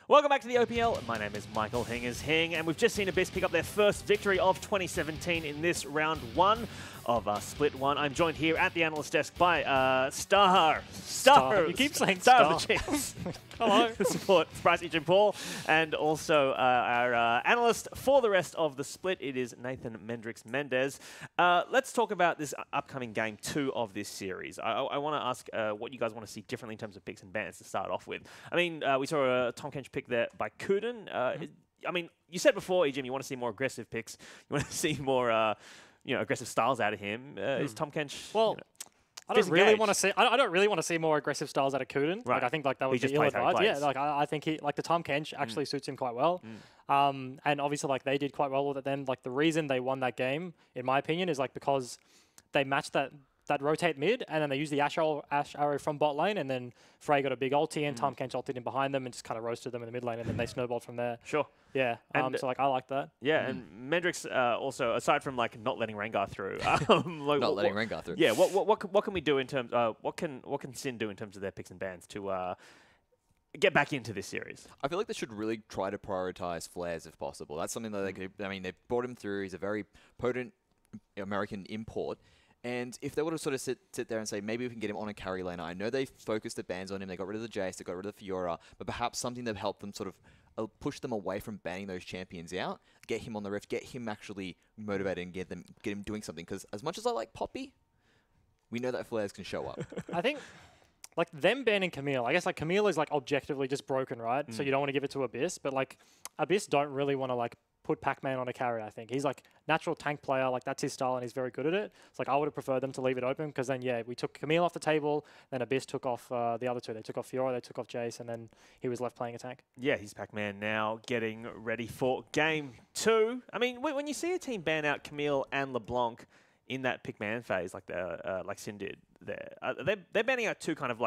Welcome back to the OPL. My name is Michael Hing, and we've just seen Abyss pick up their first victory of 2017 in this round 1 of Split 1. I'm joined here at the analyst desk by Star. You keep saying Star Star. of the Chiefs. Hello. Support Bryce Jim Paul, and also our analyst for the rest of the split. It is Nathan Mendrix Mendez. Let's talk about this upcoming game 2 of this series. I want to ask what you guys want to see differently in terms of picks and bans to start off with. I mean, we saw a Tom Kench pick there by Kuden. I mean, you said before, Jim, you want to see more aggressive picks. You want to see more, aggressive styles out of him. Is Tom Kench? Well, I don't really want to see. I don't really want to see more aggressive styles out of Kuden. Right. Like I think that would be ill-advised. Yeah, like I think the Tom Kench actually suits him quite well. And obviously they did quite well with it. Then the reason they won that game, in my opinion, is because they matched that rotate mid, and then they used the Ash arrow from bot lane, and then Frey got a big ulti, and Tom Kench ulted in behind them and just kind of roasted them in the mid lane, and then they snowballed from there. Sure. Yeah. So I like that. Yeah, and Mendrix also, aside from not letting Rengar through, not letting Rengar through. Yeah. What can we do in terms? What can Sin do in terms of their picks and bans to get back into this series? I feel like they should really try to prioritize flares if possible. That's something that they could. I mean, they brought him through. He's a very potent American import. And if they would have sort of sit there and say, maybe we can get him on a carry laner. I know they focused the bans on him. They got rid of the Jace. They got rid of the Fiora. But perhaps something that helped them sort of push them away from banning those champions out, get him on the rift, get him actually motivated and get him doing something. Because as much as I like Poppy, we know that flares can show up. I think them banning Camille, I guess Camille is objectively just broken, right? So you don't want to give it to Abyss, but Abyss don't really want to put Pac-Man on a carry, I think. He's natural tank player, that's his style and he's very good at it. It's I would have preferred them to leave it open because then, yeah, we took Camille off the table, then Abyss took off the other two. They took off Fiora, they took off Jace, and then he was left playing a tank. Yeah, he's Pac-Man now, getting ready for game 2. I mean, when you see a team ban out Camille and LeBlanc in that pick-man phase like Sin did there, they're banning out 2 kind of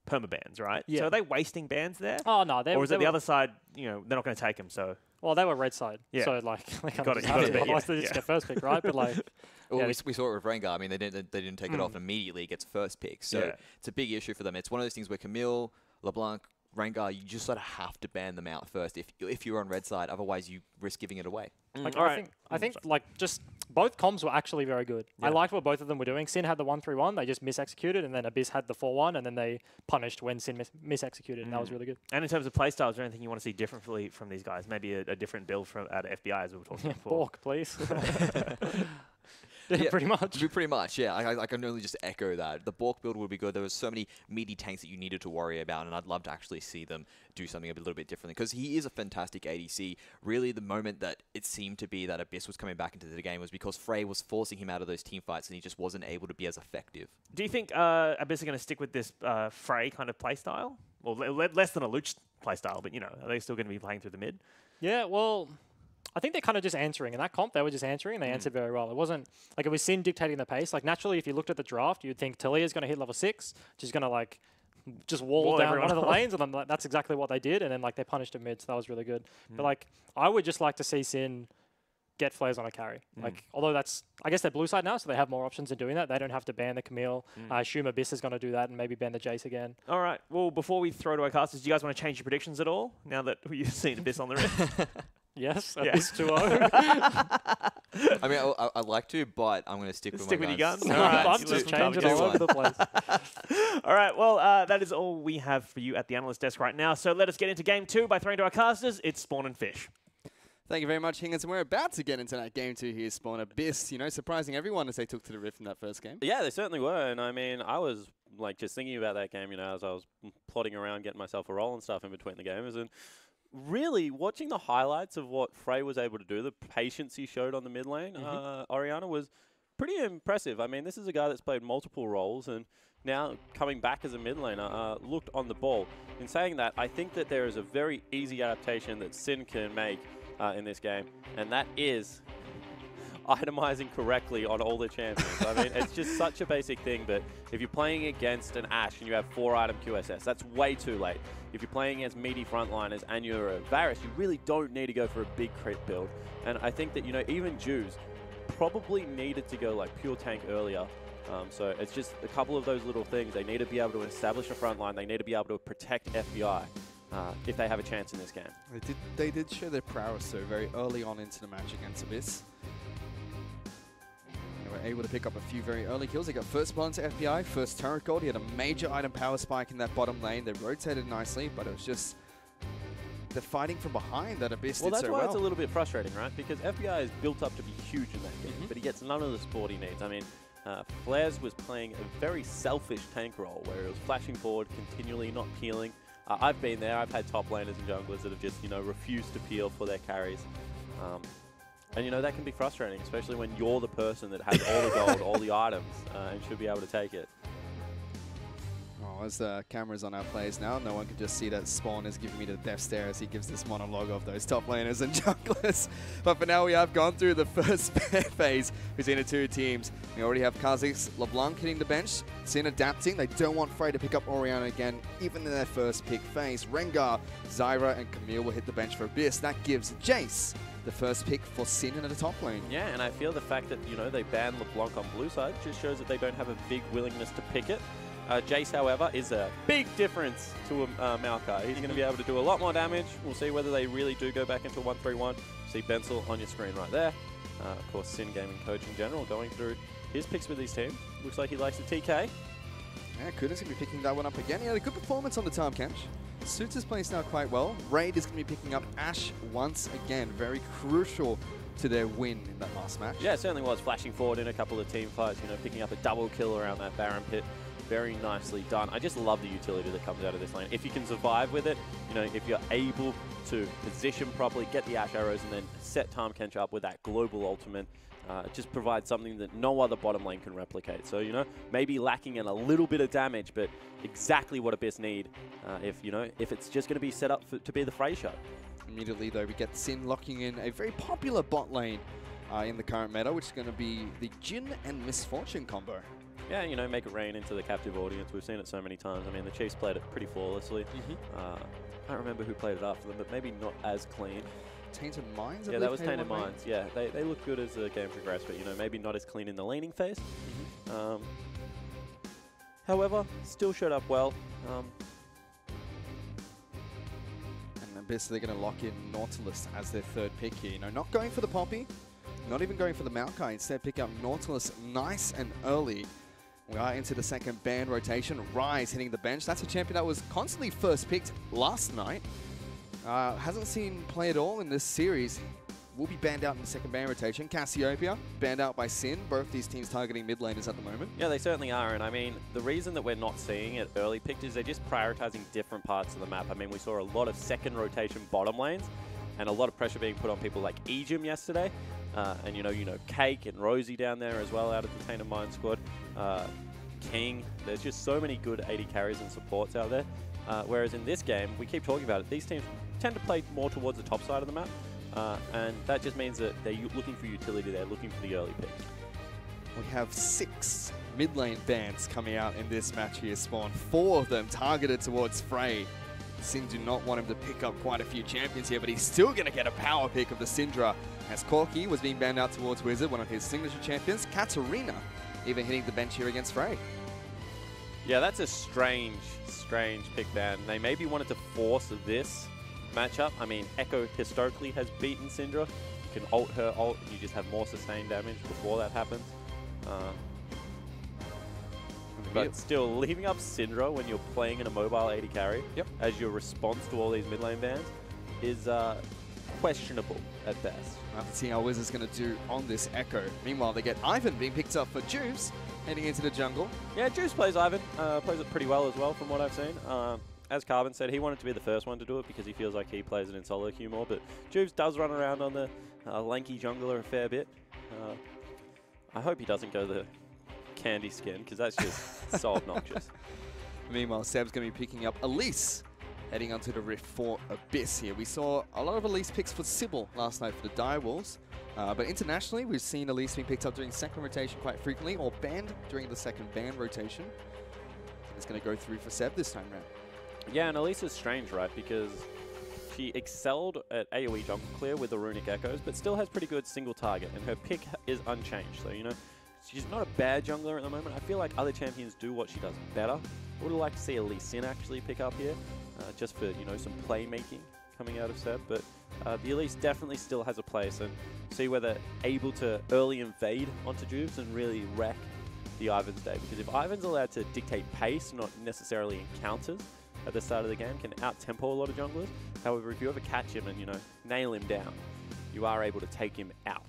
perma-bans, right? Yeah. So are they wasting bans there? Oh, no. Or is it the other side, they're not going to take them, so... Well, they were red side, so they kind of just get first pick, right? But well, we saw it with Rengar. I mean, they didn't take it off immediately. It gets first pick, so it's a big issue for them. It's one of those things where Camille, LeBlanc, Rengar, you just sort of have to ban them out first if you're on red side. Otherwise, you risk giving it away. I think just both comms were actually very good. Yeah. I liked what both of them were doing. Sin had the 1-3-1, they just misexecuted, and then Abyss had the 4-1, and then they punished when Sin misexecuted, and that was really good. And in terms of playstyles, is there anything you want to see differently from these guys? Maybe a different build out of FBI, as we were talking before. Bork, please. Yeah, pretty much. Yeah. I can only just echo that. The Bork build would be good. There was so many meaty tanks that you needed to worry about, and I'd love to actually see them do something a little bit differently, because he is a fantastic ADC. Really, the moment that it seemed to be that Abyss was coming back into the game was because Frey was forcing him out of those team fights, and he just wasn't able to be as effective. Do you think Abyss are going to stick with this Frey kind of playstyle? Well, less than a Luch playstyle, but, are they still going to be playing through the mid? Yeah, well... I think they're kind of just answering. In that comp, they were just answering, and they answered very well. It wasn't it was Sin dictating the pace. Naturally, if you looked at the draft, you'd think Talia's going to hit level 6. She's going to just wall down one of the lanes, and then that's exactly what they did. And then they punished him mid, so that was really good. But I would just like to see Sin get flares on a carry. Although I guess they're blue side now, so they have more options in doing that. They don't have to ban the Camille. I assume Abyss is going to do that and maybe ban the Jace again. All right. Well, before we throw to our casters, do you guys want to change your predictions at all now that you've seen Abyss on the rift? Yes, Abyss 2-0. I mean, I'd like to, but I'm going to stick with your guns. All right. I'm just changing all over the place. All right, well, that is all we have for you at the analyst desk right now. So let us get into game 2 by throwing to our casters. It's Spawn and Fish. Thank you very much, Hingers. And we're about to get into that game 2 here, Spawn. Abyss, surprising everyone as they took to the rift in that first game. Yeah, they certainly were. And I mean, I was just thinking about that game, as I was plodding around, getting myself a roll and stuff in between the games. And really, watching the highlights of what Frey was able to do, the patience he showed on the mid lane, Orianna, was pretty impressive. I mean, this is a guy that's played multiple roles and now coming back as a mid laner, looked on the ball. In saying that, I think that there is a very easy adaptation that Sin can make in this game, and that is itemizing correctly on all the champions. I mean, it's just such a basic thing, but if you're playing against an Ashe and you have 4-item QSS, that's way too late. If you're playing against meaty frontliners and you're a Varus, you really don't need to go for a big crit build. And I think that, even Jews probably needed to go pure tank earlier. So it's just a couple of those little things. They need to be able to establish a front line. They need to be able to protect FBI. if they have a chance in this game. They did show their prowess so very early on into the match against Abyss. They were able to pick up a few very early kills. They got first blood into FBI, first turret gold. He had a major item power spike in that bottom lane. They rotated nicely, but it was just the fighting from behind that Abyss Well, did that's so why well. it's a little bit frustrating, right? Because FBI is built up to be huge in that game, but he gets none of the support he needs. I mean, Flares was playing a very selfish tank role where it was flashing forward continually, not peeling. I've been there. I've had top laners and junglers that have just, refused to peel for their carries. And, that can be frustrating, especially when you're the person that has all the gold, all the items, and should be able to take it. Oh, as the camera's on our players now, no one can just see that Spawn is giving me the death stare as he gives this monologue of those top laners and junglers. But for now, we have gone through the first phase between the two teams. We already have Kha'Zix, LeBlanc hitting the bench, Sin adapting. They don't want Frey to pick up Orianna again, even in their first pick phase. Rengar, Zyra, and Camille will hit the bench for Abyss. That gives Jace the first pick for Sin in the top lane. Yeah, and I feel the fact that, they banned LeBlanc on blue side just shows that they don't have a big willingness to pick it. Jace, however, is a big difference to Maokai. He's going to be able to do a lot more damage. We'll see whether they really do go back into 1-3-1. See Bensel on your screen right there. Of course, Sin Gaming Coach in general going through his picks with his team. Looks like he likes the TK. Yeah, Kuda's going to be picking that one up again. He had a good performance on the Tahm Kench. Suits his place now quite well. Raid is going to be picking up Ashe once again. Very crucial to their win in that last match. Yeah, it certainly was. Flashing forward in a couple of team fights, picking up a double kill around that Baron pit. Very nicely done. I just love the utility that comes out of this lane. If you can survive with it, if you're able to position properly, get the Ashe arrows, and then set Tahm Kench up with that global ultimate, it just provides something that no other bottom lane can replicate. So, maybe lacking in a little bit of damage, but exactly what Abyss need if it's just going to be set up to be the Frey show. Immediately, though, we get Sin locking in a very popular bot lane in the current meta, which is going to be the Jhin and Misfortune combo. Yeah, make it rain into the captive audience. We've seen it so many times. I mean, the Chiefs played it pretty flawlessly. I can't remember who played it after them, but maybe not as clean. Tainted Minds? Yeah, that was Tainted Minds. Yeah, they look good as the game progressed, but, maybe not as clean in the laning phase. However, still showed up well. And Abyss, they're going to lock in Nautilus as their third pick here. Not going for the Poppy, not even going for the Maokai. Instead, pick up Nautilus nice and early. We are into the second ban rotation. Rise hitting the bench. That's a champion that was constantly first picked last night. Hasn't seen play at all in this series. Will be banned out in the second ban rotation. Cassiopeia banned out by Sin. Both these teams targeting mid laners at the moment. Yeah, they certainly are. And I mean, the reason that we're not seeing it early picked is they're just prioritizing different parts of the map. I mean, we saw a lot of second rotation bottom lanes and a lot of pressure being put on people like Ejim yesterday. And Cake and Rosie down there as well out of the Tainted Mind squad. King. There's just so many good AD carries and supports out there. Whereas in this game, we keep talking about it, these teams tend to play more towards the top side of the map. And that just means that they're looking for utility. They're looking for the early pick. We have 6 mid lane bans coming out in this match here, Spawn. 4 of them targeted towards Frey. Sin do not want him to pick up quite a few champions here, but he's still going to get a power pick of the Syndra. As Corki was being banned out towards Wizard, one of his signature champions. Katarina even hitting the bench here against Frey. Yeah, that's a strange pick ban. They maybe wanted to force this matchup. I mean, Echo historically has beaten Syndra. You can ult her ult, and you just have more sustained damage before that happens. But still, leaving up Syndra when you're playing in a mobile AD carry as your response to all these mid lane bans is questionable at best. We'll have to see how Wizards going to do on this Echo. Meanwhile, they get Ivan being picked up for Juice, heading into the jungle. Yeah, Juice plays Ivan. Plays it pretty well as well from what I've seen. As Carbon said, he wanted to be the first one to do it because he feels like he plays it in solo queue more. But Juice does run around on the lanky jungler a fair bit. I hope he doesn't go the candy skin because that's just so obnoxious. Meanwhile, Seb's going to be picking up Elise, heading onto the Rift for Abyss here. We saw a lot of Elise picks for Sybil last night for the Direwolves. But internationally, we've seen Elise being picked up during second rotation quite frequently, or banned during the second ban rotation. It's going to go through for Seb this time round. Yeah, and Elise is strange, right? Because she excelled at AoE jungle clear with the Runic Echoes, but still has pretty good single target, and her pick is unchanged. So, she's not a bad jungler at the moment. I feel like other champions do what she does better. Would have liked to see a Lee Sin actually pick up here, just for, you know, some playmaking coming out of Seb. But the Elise definitely still has a place, and see whether able to early invade onto Juves and really wreck the Ivans day. Because if Ivan's allowed to dictate pace, not necessarily encounters at the start of the game, can out-tempo a lot of junglers. However, if you ever catch him and, you know, nail him down, you are able to take him out.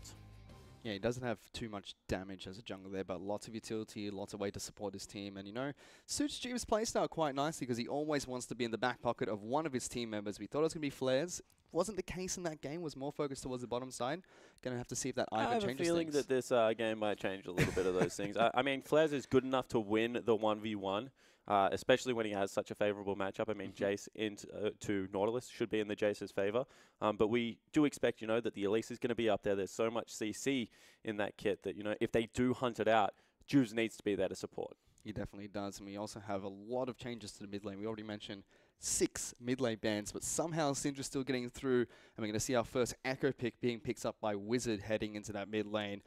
Yeah, he doesn't have too much damage as a jungler there, but lots of utility, lots of way to support his team. And, you know, suits Juve's playstyle quite nicely because he always wants to be in the back pocket of one of his team members. We thought it was going to be Flares. Wasn't the case in that game, was more focused towards the bottom side. Going to have to see if that Ivan changes I have a feeling that this game might change a little bit of those things. I mean, Flares is good enough to win the 1v1. Especially when he has such a favorable matchup. I mean, Jace into Nautilus should be in the Jace's favor. But we do expect, you know, that the Elise is going to be up there. There's so much CC in that kit that, you know, if they do hunt it out, Juves needs to be there to support. He definitely does. And we also have a lot of changes to the mid lane. We already mentioned 6 mid lane bans, but somehow Syndra's still getting through. And we're going to see our first Echo pick being picked up by Wizard heading into that mid lane.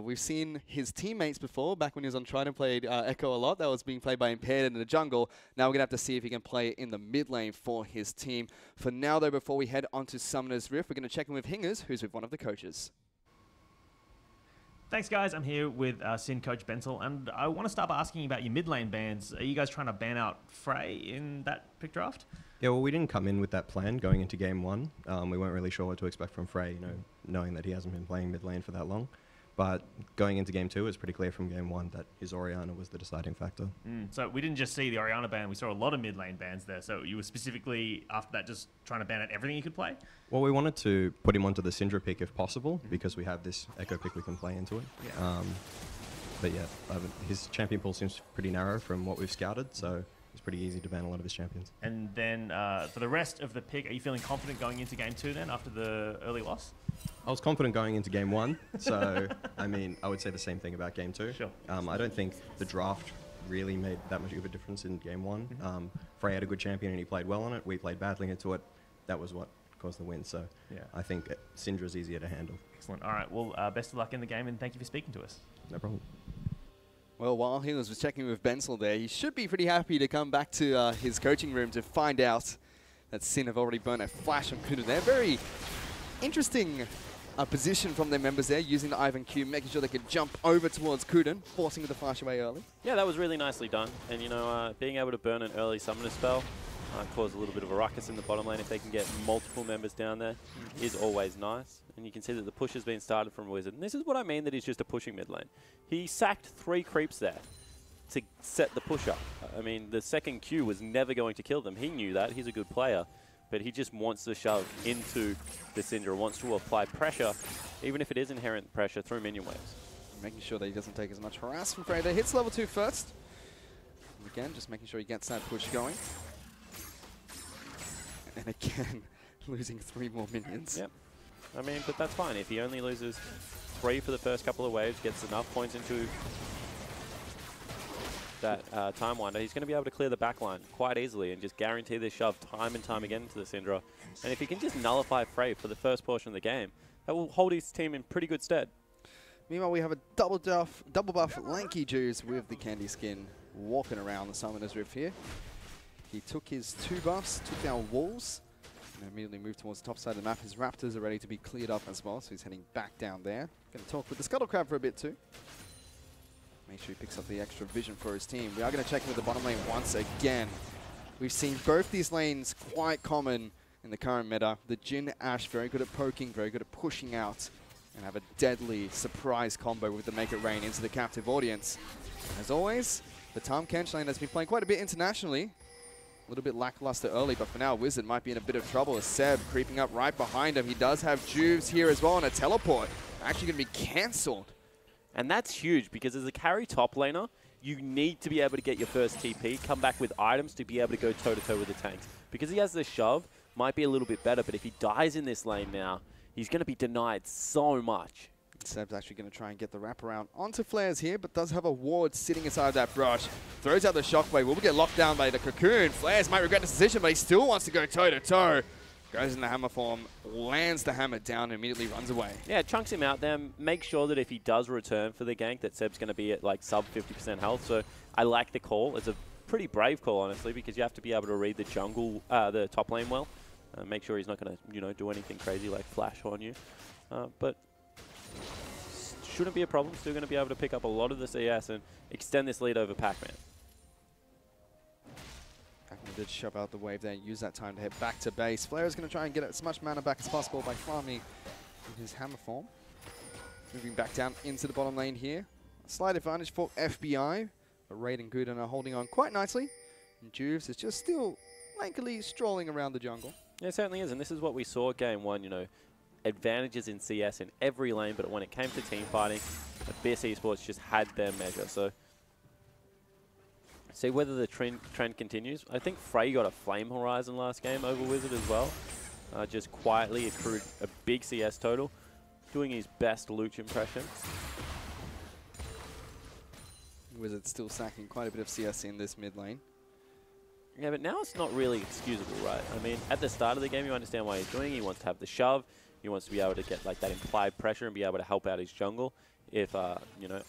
We've seen his teammates before, back when he was on Trident, played Echo a lot. That was being played by Impaired in the jungle. Now we're going to have to see if he can play in the mid lane for his team. For now, though, before we head on to Summoner's Rift, we're going to check in with Hingers, who's with one of the coaches. Thanks, guys. I'm here with Sin Coach Bensel, and I want to start by asking about your mid lane bans. Are you guys trying to ban out Frey in that pick draft? Yeah, well, we didn't come in with that plan going into game 1. We weren't really sure what to expect from Frey, you know, knowing that he hasn't been playing mid lane for that long. But going into game 2, it was pretty clear from game 1 that his Orianna was the deciding factor. So we didn't just see the Orianna ban, we saw a lot of mid lane bans there. So you were specifically, after that, just trying to ban out everything you could play? Well, we wanted to put him onto the Syndra pick if possible, because we have this Echo pick we can play into it. Yeah. But yeah, his champion pool seems pretty narrow from what we've scouted, so it's pretty easy to ban a lot of his champions. And then for the rest of the pick, are you feeling confident going into game 2 then, after the early loss? I was confident going into game 1, so I mean, I would say the same thing about game 2. Sure. I don't think the draft really made that much of a difference in game 1. Frey had a good champion and he played well on it. We played badly into it. That was what caused the win. So yeah. I think Syndra's easier to handle. Excellent. All right. Well, best of luck in the game, and thank you for speaking to us. No problem. Well, while Hingers was checking with Bensel there, he should be pretty happy to come back to his coaching room to find out that Sin have already burnt a flash on Kuda there. Very interesting position from their members there, using the Ivan Q, making sure they could jump over towards Kuden, forcing the flash away early. Yeah, that was really nicely done. And, you know, being able to burn an early summoner spell, cause a little bit of a ruckus in the bottom lane if they can get multiple members down there, is always nice. And you can see that the push has been started from Wizard. And this is what I mean that he's just a pushing mid lane. He sacked 3 creeps there to set the push up. I mean, the second Q was never going to kill them. He knew that. He's a good player. But he just wants to shove into the Syndra, wants to apply pressure, even if it is inherent pressure, through minion waves. Making sure that he doesn't take as much harass from Frey there. Hits level 2 first. And again, just making sure he gets that push going. And again, losing 3 more minions. Yep. I mean, but that's fine. If he only loses 3 for the first couple of waves, gets enough points into that time winder, he's going to be able to clear the backline quite easily and just guarantee this shove time and time again to the Syndra. And if he can just nullify Frey for the first portion of the game, that will hold his team in pretty good stead. Meanwhile, we have a double buff Lanky Juice with the candy skin walking around the Summoner's Rift here. He took his 2 buffs, took down walls, and immediately moved towards the top side of the map. His Raptors are ready to be cleared up as well, so he's heading back down there. Going to talk with the Scuttle Crab for a bit too. Make sure he picks up the extra vision for his team. We are going to check in with the bottom lane once again. We've seen both these lanes quite common in the current meta. The Jhin Ashe very good at poking, very good at pushing out, and have a deadly surprise combo with the Make It Rain into the captive audience. As always, the Tahm Kench lane has been playing quite a bit internationally. A little bit lackluster early, but for now, Wizard might be in a bit of trouble as Seb creeping up right behind him. He does have Juves here as well, and a teleport actually going to be cancelled. And that's huge, because as a carry top laner, you need to be able to get your first TP, come back with items to be able to go toe-to-toe with the tanks. Because he has the shove, might be a little bit better, but if he dies in this lane now, he's going to be denied so much. Seb's actually going to try and get the wraparound onto Flares here, but does have a ward sitting inside that brush. Throws out the shockwave. Will get locked down by the cocoon. Flares might regret this decision, but he still wants to go toe-to-toe. Goes in the hammer form, lands the hammer down, and immediately runs away. Yeah, chunks him out there. Make sure that if he does return for the gank, that Seb's going to be at like sub 50% health. So I like the call. It's a pretty brave call, honestly, because you have to be able to read the jungle, the top lane well. Make sure he's not going to, do anything crazy like flash on you. But shouldn't be a problem. Still going to be able to pick up a lot of the CS and extend this lead over Pac-Man. Pac-Man did shove out the wave there and use that time to head back to base. Flair is going to try and get as much mana back as possible by farming in his hammer form. Moving back down into the bottom lane here. A slight advantage for FBI, but Raid and Guden are holding on quite nicely. And Juves is just still lankily strolling around the jungle. Yeah, it certainly is, and this is what we saw game one, advantages in CS in every lane, but when it came to team fighting, Abyss Esports just had their measure. So, see whether the trend continues. I think Frey got a Flame Horizon last game over Wizard as well. Just quietly accrued a big CS total, doing his best Luch impression. Wizard still sacking quite a bit of CS in this mid lane. Yeah, but now it's not really excusable, right? I mean, at the start of the game, you understand why he's doing it. He wants to have the shove. He wants to be able to get like that implied pressure and be able to help out his jungle if,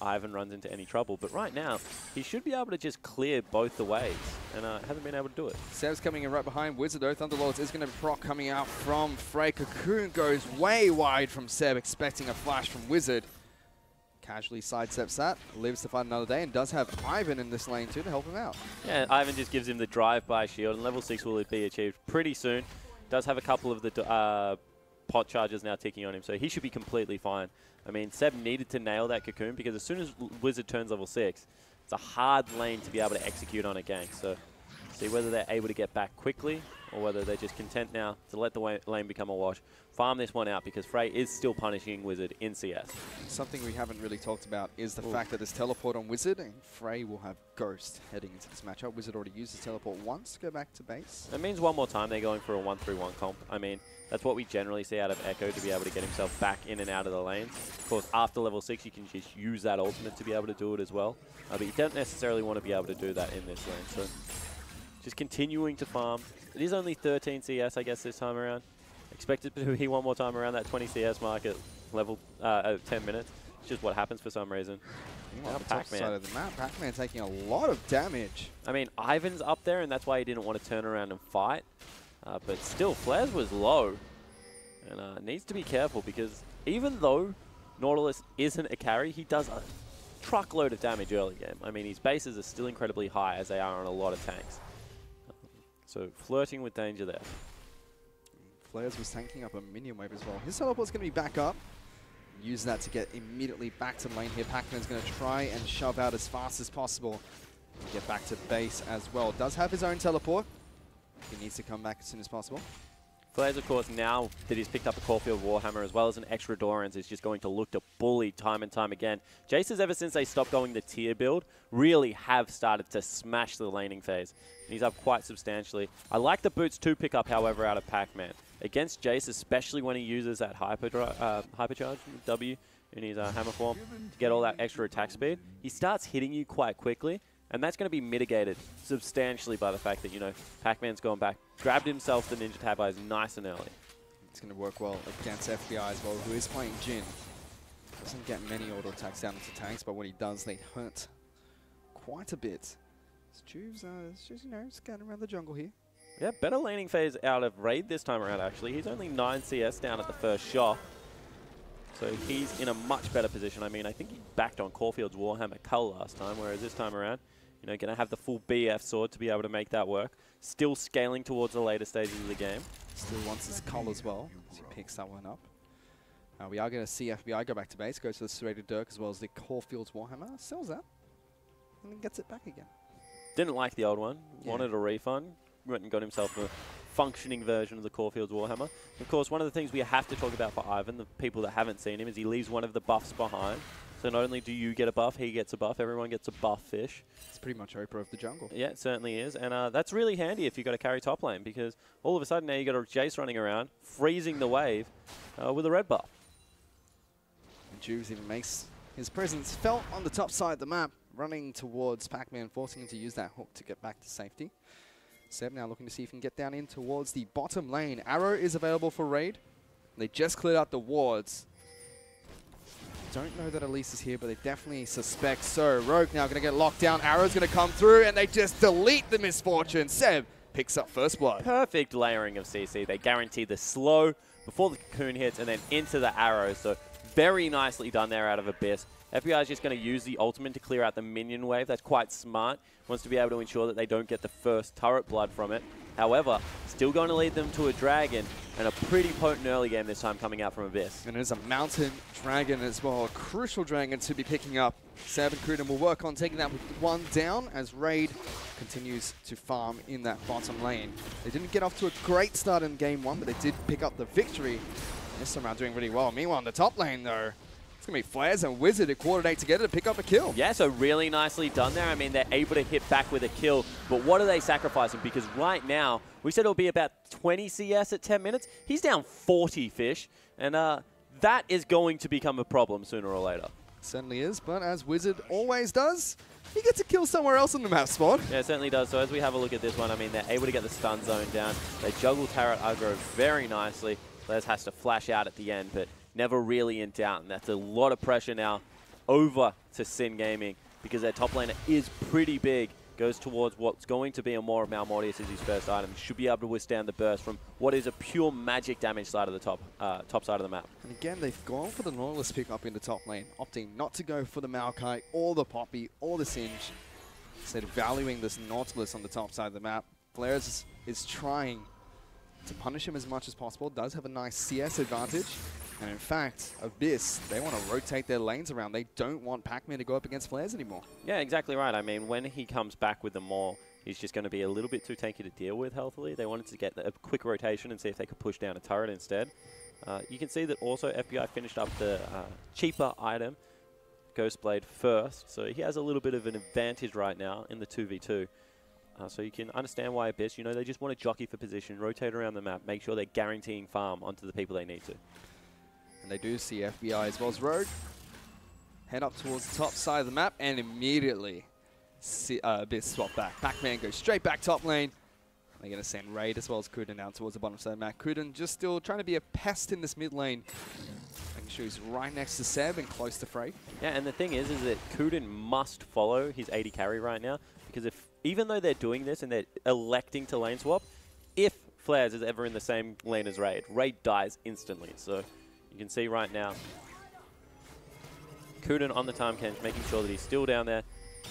Ivan runs into any trouble. But right now, he should be able to just clear both the waves, and hasn't been able to do it. Seb's coming in right behind Wizard, though. Thunderlords is going to proc coming out from Frey. Cocoon goes way wide from Seb, expecting a flash from Wizard. Casually sidesteps that, lives to fight another day, and does have Ivan in this lane too to help him out. Yeah, Ivan just gives him the drive-by shield, and level 6 will be achieved pretty soon. Does have a couple of the pot charges now ticking on him, so he should be completely fine. I mean, Seb needed to nail that Cocoon, because as soon as Wizard turns level 6, it's a hard lane to be able to execute on a gank. So see whether they're able to get back quickly, or whether they're just content now to let the lane become a wash. Farm this one out, because Frey is still punishing Wizard in CS. Something we haven't really talked about is the fact that there's teleport on Wizard, and Frey will have Ghost heading into this matchup. Wizard already used his teleport once to go back to base. That means one more time they're going for a 1-3-1 comp. I mean, that's what we generally see out of Echo, to be able to get himself back in and out of the lanes. Of course, after level 6, you can just use that ultimate to be able to do it as well. But you don't necessarily want to be able to do that in this lane. So just continuing to farm. It is only 13 CS, I guess, this time around. Expected to be one more time around that 20 CS mark at level 10 minutes. It's just what happens for some reason. On the top side of the map, Pac-Man taking a lot of damage. I mean, Ivan's up there, and that's why he didn't want to turn around and fight. But still, Flares was low. And needs to be careful, because even though Nautilus isn't a carry, he does a truckload of damage early game. I mean, his bases are still incredibly high, as they are on a lot of tanks. So flirting with danger there. Flares was tanking up a minion wave as well. His teleport's going to be back up. Use that to get immediately back to lane here. Pac-Man's going to try and shove out as fast as possible. Get back to base as well. Does have his own teleport. He needs to come back as soon as possible. Flares, of course, now that he's picked up a Caulfield Warhammer as well as an extra Dorans, is just going to look to bully time and time again. Jace's, ever since they stopped going the tier build, really have started to smash the laning phase. And he's up quite substantially. I like the boots to pick up, however, out of Pac-Man. Against Jace, especially when he uses that hypercharge W in his hammer form to get all that extra attack speed, he starts hitting you quite quickly. And that's going to be mitigated substantially by the fact that, Pac-Man's gone back, grabbed himself the Ninja Tab Eyes nice and early. It's going to work well against FBI as well, who is playing Jhin. Doesn't get many auto attacks down into tanks, but when he does, they hurt quite a bit. Juves just, scanning around the jungle here. Yeah, better laning phase out of Raid this time around, actually. He's only 9 CS down at the first shot. So he's in a much better position. I mean, I think he backed on Caulfield's Warhammer Cull last time, whereas this time around, going to have the full BF sword to be able to make that work. Still scaling towards the later stages of the game. Still wants his Cull as well, as he picks that one up. We are going to see FBI go back to base, go to the Serrated Dirk as well as the Caulfield's Warhammer, sells that, and then gets it back again. Didn't like the old one, Yeah. wanted a refund, went and got himself a functioning version of the Caulfield's Warhammer. Of course, one of the things we have to talk about for Ivan, the people that haven't seen him, is he leaves one of the buffs behind. So not only do you get a buff, he gets a buff, everyone gets a buff fish. It's pretty much Oprah of the jungle. Yeah, it certainly is. And that's really handy if you've got to carry top lane, because all of a sudden now you've got a Jace running around, freezing the wave with a red buff. And Juves even makes his presence felt on the top side of the map, running towards Pac-Man, forcing him to use that hook to get back to safety. Seb now looking to see if he can get down in towards the bottom lane. Arrow is available for Raid. They just cleared out the wards. don't know that Elise is here, but they definitely suspect so. Rogue now going to get locked down. Arrow's going to come through, and they just delete the misfortune. Seb picks up first blood. Perfect layering of CC. They guarantee the slow before the cocoon hits and then into the arrow. So very nicely done there out of Abyss. FBI is just going to use the ultimate to clear out the minion wave. That's quite smart. Wants to be able to ensure that they don't get the first turret blood from it. However, still going to lead them to a dragon, and a pretty potent early game this time coming out from Abyss. And there's a mountain dragon as well, a crucial dragon to be picking up. Seb and Cruden will work on taking that with one down as Raid continues to farm in that bottom lane. They didn't get off to a great start in game one, but they did pick up the victory. This time around doing really well. Meanwhile, in the top lane though, it's going to be Flares and Wizard who coordinate together to pick up a kill. Yeah, so really nicely done there. I mean, they're able to hit back with a kill, but what are they sacrificing? Because right now, we said it'll be about 20 CS at 10 minutes. He's down 40 fish, and that is going to become a problem sooner or later. Certainly is, but as Wizard always does, he gets a kill somewhere else in the map spot. Yeah, it certainly does. So as we have a look at this one, I mean, they're able to get the stun zone down. They juggle Turret aggro very nicely. Les has to flash out at the end, but never really in doubt. And that's a lot of pressure now over to Sin Gaming because their top laner is pretty big. Goes towards what's going to be a more of Malmortius as his first item. Should be able to withstand the burst from what is a pure magic damage side of the top side of the map. And again, they've gone for the Nautilus pickup in the top lane, opting not to go for the Maokai or the Poppy or the Singe. Instead of valuing this Nautilus on the top side of the map. Flares is trying to punish him as much as possible. Does have a nice CS advantage. And in fact, Abyss, they want to rotate their lanes around. They don't want Pac-Man to go up against Flares anymore. Yeah, exactly right. I mean, when he comes back with the Maul, he's just going to be a little bit too tanky to deal with healthily. They wanted to get a quick rotation and see if they could push down a turret instead. You can see that also FBI finished up the cheaper item, Ghostblade, first. So he has a little bit of an advantage right now in the 2v2. So you can understand why Abyss, you know, they just want to jockey for position, rotate around the map, make sure they're guaranteeing farm onto the people they need to. And they do see FBI as well as Rogue. Head up towards the top side of the map and immediately Abyss swap back. Pac-Man goes straight back top lane. They're going to send Raid as well as Cruden down towards the bottom side of the map. Cruden just still trying to be a pest in this mid lane. Making sure he's right next to Seb and close to Frey. Yeah, and the thing is that Cruden must follow his AD carry right now, because even though they're doing this and they're electing to lane swap, if Flares is ever in the same lane as Raid, Raid dies instantly. So you can see right now, Cruden on the time can making sure that he's still down there.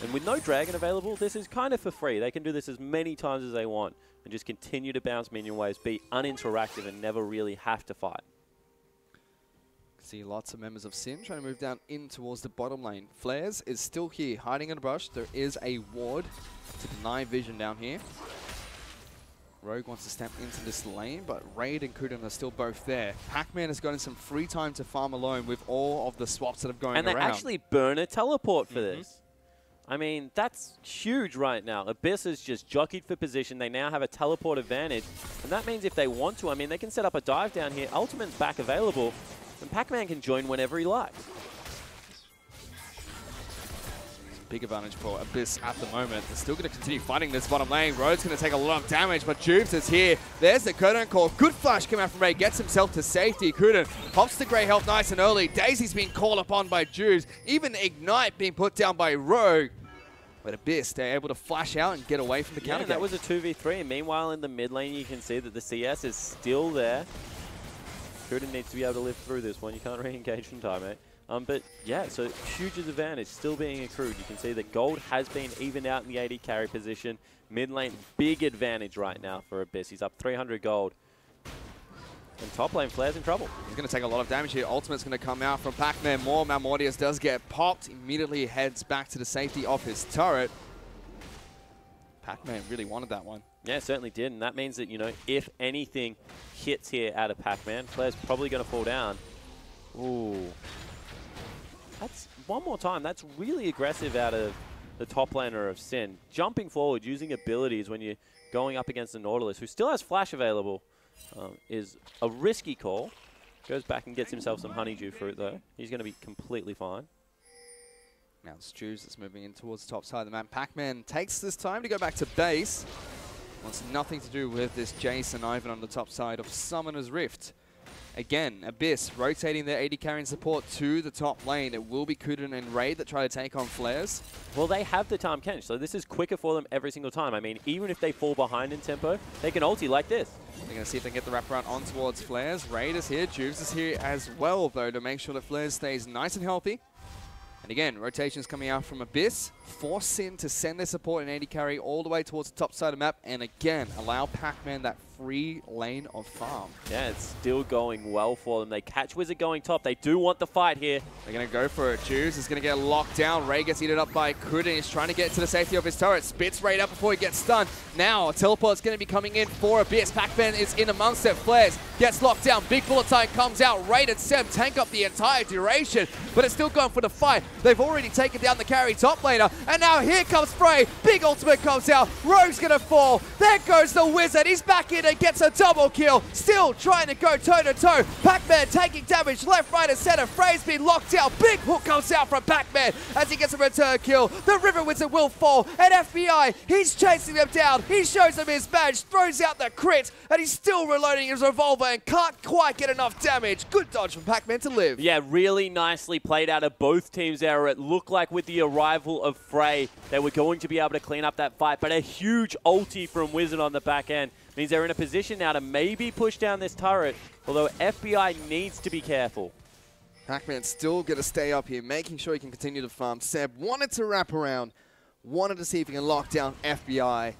And with no dragon available, this is kind of for free. They can do this as many times as they want and just continue to bounce minion waves, be uninteractive and never really have to fight. See lots of members of Sin trying to move down in towards the bottom lane. Flares is still here, hiding in a bush. There is a ward to deny vision down here. Rogue wants to step into this lane, but Raid and Cruden are still both there. Pac-Man has gotten some free time to farm alone with all of the swaps that have going around. And they actually burn a teleport for this. I mean, that's huge right now. Abyss has just jockeyed for position. They now have a teleport advantage. And that means if they want to, I mean, they can set up a dive down here. Ultimate's back available. And Pac-Man can join whenever he likes. Big advantage for Abyss at the moment. They're still going to continue fighting this bottom lane. Road's going to take a lot of damage, but Jubes is here. There's the curtain call. Good flash coming out from Ray. Gets himself to safety. Cruden pops the grey health nice and early. Daisy's being called upon by Jubes. Even Ignite being put down by Rogue. But Abyss, they're able to flash out and get away from the counter. Yeah, that was a 2v3. And meanwhile, in the mid lane, you can see that the CS is still there. Cruden needs to be able to live through this one. You can't re-engage in time, mate. But yeah, so huge advantage still being accrued. You can see that gold has been evened out in the AD carry position. Mid lane, big advantage right now for Abyss. He's up 300 gold. And top lane, Flare's in trouble. He's going to take a lot of damage here. Ultimate's going to come out from Pac-Man. More Malmortius does get popped. Immediately heads back to the safety of his turret. Pac-Man really wanted that one. Yeah, it certainly did. And that means that, you know, if anything hits here out of Pac-Man, Flare's probably going to fall down. Ooh. That's, one more time, that's really aggressive out of the top laner of Sin. Jumping forward, using abilities when you're going up against the Nautilus, who still has flash available, is a risky call. Goes back and gets himself some honeydew fruit, though. He's going to be completely fine. Now it's Juice that's moving in towards the top side of the map. Pac-Man takes this time to go back to base. Wants nothing to do with this Jason Ivan on the top side of Summoner's Rift. Again, Abyss rotating their AD carrying support to the top lane. It will be Kuden and Raid that try to take on Flares. Well, they have the Tahm Kench, so this is quicker for them every single time. I mean, even if they fall behind in tempo, they can ulti like this. They're going to see if they can get the wraparound on towards Flares. Raid is here. Juves is here as well, though, to make sure that Flares stays nice and healthy. And again, rotations coming out from Abyss. Force Sin to send their support and AD carry all the way towards the top side of the map. And again, allow Pac-Man that free lane of farm. Yeah, it's still going well for them. They catch Wizard going top. They do want the fight here. They're going to go for it. Juves is going to get locked down. Ray gets eaten up by Kuden. He's trying to get to the safety of his turret. Spits Raid up before he gets stunned. Now, a teleport's going to be coming in for Abyss. Pac-Man is in amongst it. Flares gets locked down. Big bullet time comes out. Raid and Seb tank up the entire duration, but it's still going for the fight. They've already taken down the carry top laner, and now here comes Frey. Big ultimate comes out. Rogue's going to fall. There goes the Wizard. He's back in and gets a double kill. Still trying to go toe-to-toe. Pac-Man taking damage left, right, and center. Frey's been locked out. Big hook comes out from Pac-Man as he gets a return kill. The River Wizard will fall, and FBI, he's chasing them down. He shows them his badge, throws out the crit, and he's still reloading his revolver and can't quite get enough damage. Good dodge from Pac-Man to live. Yeah, really nicely played out of both teams there. It looked like with the arrival of Frey, they were going to be able to clean up that fight, but a huge ulti from Wizard on the back end means they're in a position now to maybe push down this turret, although FBI needs to be careful. Pac-Man still going to stay up here, making sure he can continue to farm. Seb wanted to wrap around, wanted to see if he can lock down FBI.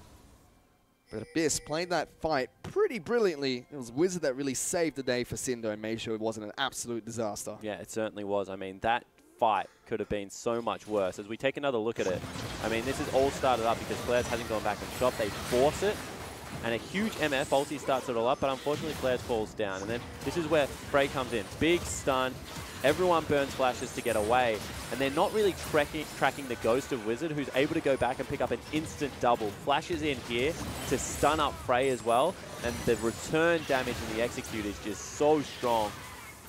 But Abyss played that fight pretty brilliantly. It was Wizard that really saved the day for Cindo and made sure it wasn't an absolute disaster. Yeah, it certainly was. I mean, that fight could have been so much worse. As we take another look at it, I mean, this is all started up because Flares hasn't gone back and shot. They force it, and a huge MF ulti starts it all up, but unfortunately Flares falls down. And then this is where Frey comes in. Big stun. Everyone burns flashes to get away, and they're not really tracking the ghost of Wizard, who's able to go back and pick up an instant double. Flashes in here to stun up Frey as well, and the return damage in the execute is just so strong.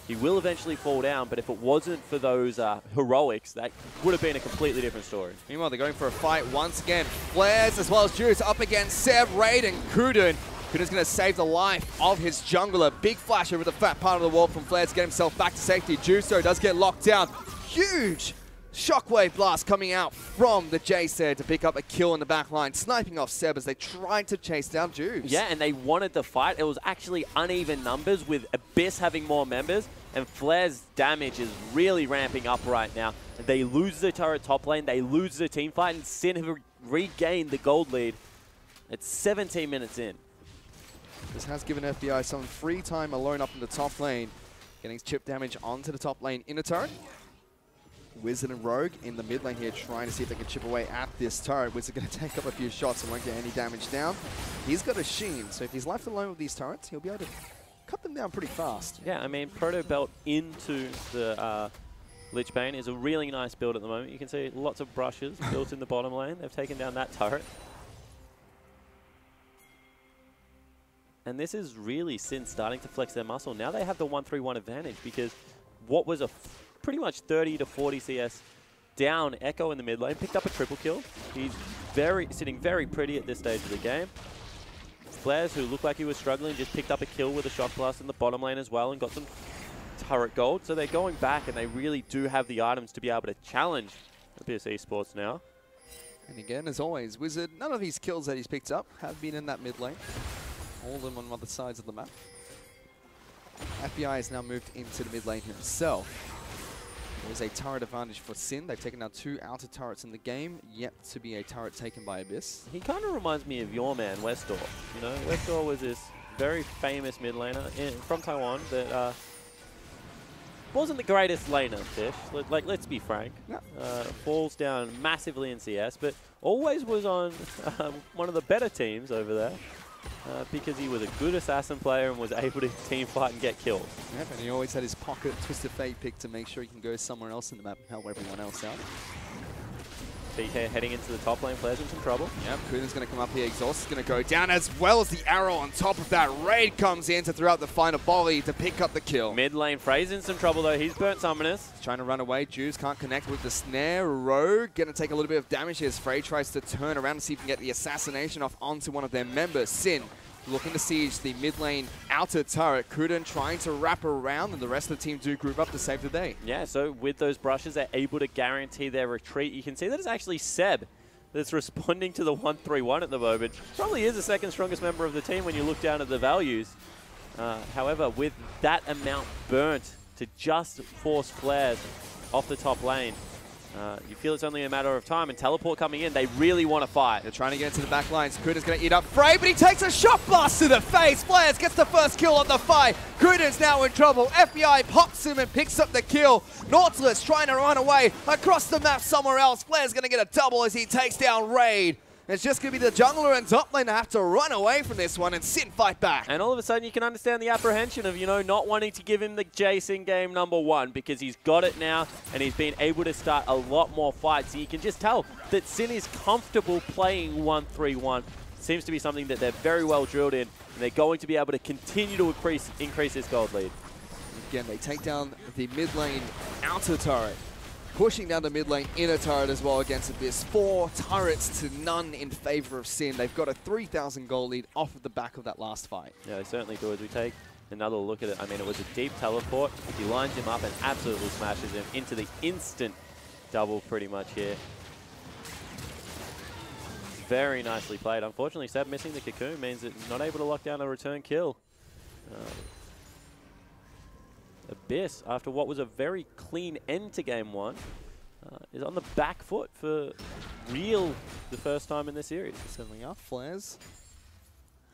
He will eventually fall down, but if it wasn't for those heroics, that would have been a completely different story. Meanwhile, they're going for a fight once again. Flares as well as Juice up against Seb, Raid, and Kuden. Kuden's going to save the life of his jungler. Big flash over the fat part of the wall from Flares to get himself back to safety. Juicer does get locked down. Huge shockwave blast coming out from the Jace there to pick up a kill in the back line, sniping off Seb as they tried to chase down Juice. Yeah, and they wanted the fight. It was actually uneven numbers with Abyss having more members, and Flare's damage is really ramping up right now. They lose the turret top lane, they lose the team fight, and Sin have regained the gold lead. It's 17 minutes in. This has given FBI some free time alone up in the top lane, getting chip damage onto the top lane inner turret. Wizard and Rogue in the mid lane here trying to see if they can chip away at this turret. Wizard going to take up a few shots and won't get any damage down. He's got a Sheen, so if he's left alone with these turrets, he'll be able to cut them down pretty fast. Yeah, I mean, Proto Belt into the Lich Bane is a really nice build at the moment. You can see lots of brushes built in the bottom lane. They've taken down that turret. And this is really Sin starting to flex their muscle. Now they have the 1-3-1 advantage because what was a pretty much 30 to 40 CS down Echo in the mid lane, picked up a triple kill. He's sitting very pretty at this stage of the game. Flares, who looked like he was struggling, just picked up a kill with a shock blast in the bottom lane as well and got some turret gold. So they're going back and they really do have the items to be able to challenge Abyss Esports now. And again, as always, Wizard, none of these kills that he's picked up have been in that mid lane. All of them on other sides of the map. FBI has now moved into the mid lane himself. There's a turret advantage for Sin. They've taken out 2 outer turrets in the game, yet to be a turret taken by Abyss. He kind of reminds me of your man, Westor. You know, Westor was this very famous mid laner from Taiwan that wasn't the greatest laner, Fish. Let's be frank. No. Falls down massively in CS, but always was on one of the better teams over there. Because he was a good assassin player and was able to team fight and get kills. Yep, and he always had his pocket Twisted Fate pick to make sure he can go somewhere else in the map and help everyone else out. PK heading into the top lane, Flares in some trouble. Yep, Kuden's going to come up here. Exhaust is going to go down as well as the arrow on top of that. Raid comes in to throw out the final volley to pick up the kill. Mid lane, Frey's in some trouble though. He's burnt Summoners. He's trying to run away. Juice can't connect with the snare. Rogue going to take a little bit of damage here as Frey tries to turn around and see if he can get the assassination off onto one of their members. Sin looking to siege the mid lane outer turret. Kuden trying to wrap around, and the rest of the team do group up to save the day. Yeah, so with those brushes, they're able to guarantee their retreat. You can see that it's actually Seb that's responding to the 1-3-1 at the moment. Probably is the second strongest member of the team when you look down at the values. However, with that amount burnt to just force flares off the top lane, you feel it's only a matter of time, and teleport coming in, they really want to fight. They're trying to get into the back lines. Kuden's going to eat up Frey, but he takes a shot blast to the face. Flares gets the first kill on the fight. Kuden's now in trouble. FBI pops him and picks up the kill. Nautilus trying to run away across the map somewhere else. Flare's going to get a double as he takes down Raid. It's just going to be the jungler and top lane that have to run away from this one and Sin fight back. And all of a sudden you can understand the apprehension of, not wanting to give him the Jace in game #1 because he's got it now and he's been able to start a lot more fights. And you can just tell that Sin is comfortable playing 1-3-1. Seems to be something that they're very well drilled in, and they're going to be able to continue to increase this gold lead. Again, they take down the mid lane outer turret. Pushing down the mid lane inner turret as well against Abyss. 4 turrets to none in favor of Sin. They've got a 3,000 goal lead off of the back of that last fight. Yeah, they certainly do. As we take another look at it, I mean, it was a deep teleport. He lines him up and absolutely smashes him into the instant double pretty much here. Very nicely played. Unfortunately, Seb missing the cocoon means that he's not able to lock down a return kill. Abyss, after what was a very clean end to game 1, is on the back foot for real the first time in this series. Certainly are. Flares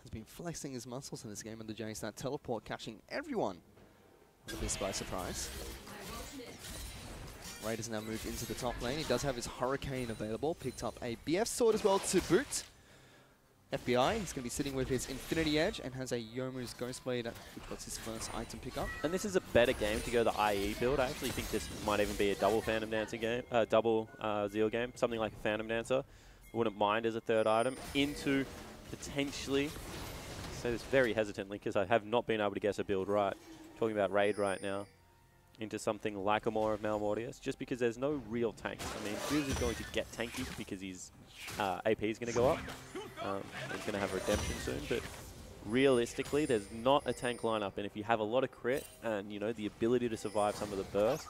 has been flexing his muscles in this game under Jace. That teleport catching everyone on Abyss by surprise. Raid has now moved into the top lane. He does have his Hurricane available. Picked up a BF sword as well to boot. FBI, he's going to be sitting with his Infinity Edge and has a Yomu's Ghostblade, which was his first item pickup. And this is a better game to go the IE build. I actually think this might even be a double Phantom Dancer game, double Zeal game, something like a Phantom Dancer. Wouldn't mind as a third item into potentially, I say this very hesitantly because I have not been able to guess a build right. Talking about Raid right now. Into something like a more of Malmortius, just because there's no real tanks. I mean, Fuse is going to get tanky because his AP is going to go up. He's going to have redemption soon, but realistically, there's not a tank lineup. And if you have a lot of crit and, the ability to survive some of the burst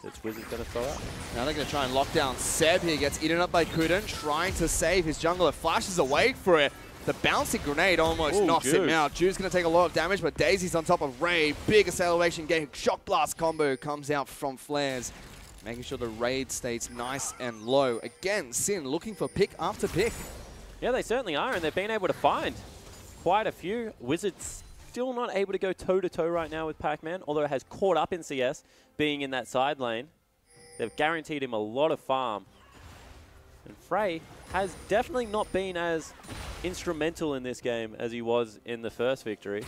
that Wizard's going to throw up. Now they're going to try and lock down Seb here. Gets eaten up by Kuden, trying to save his jungler. Flashes away for it. The bouncing grenade almost knocks him out. Jude's going to take a lot of damage, but Daisy's on top of Raid. Big acceleration game. Shock Blast combo comes out from Flares, making sure the Raid stays nice and low. Again, Sin looking for pick after pick. Yeah, they certainly are, and they've been able to find quite a few. Wizards still not able to go toe-to-toe right now with Pac-Man, although it has caught up in CS, being in that side lane. They've guaranteed him a lot of farm. And Frey has definitely not been as instrumental in this game as he was in the first victory.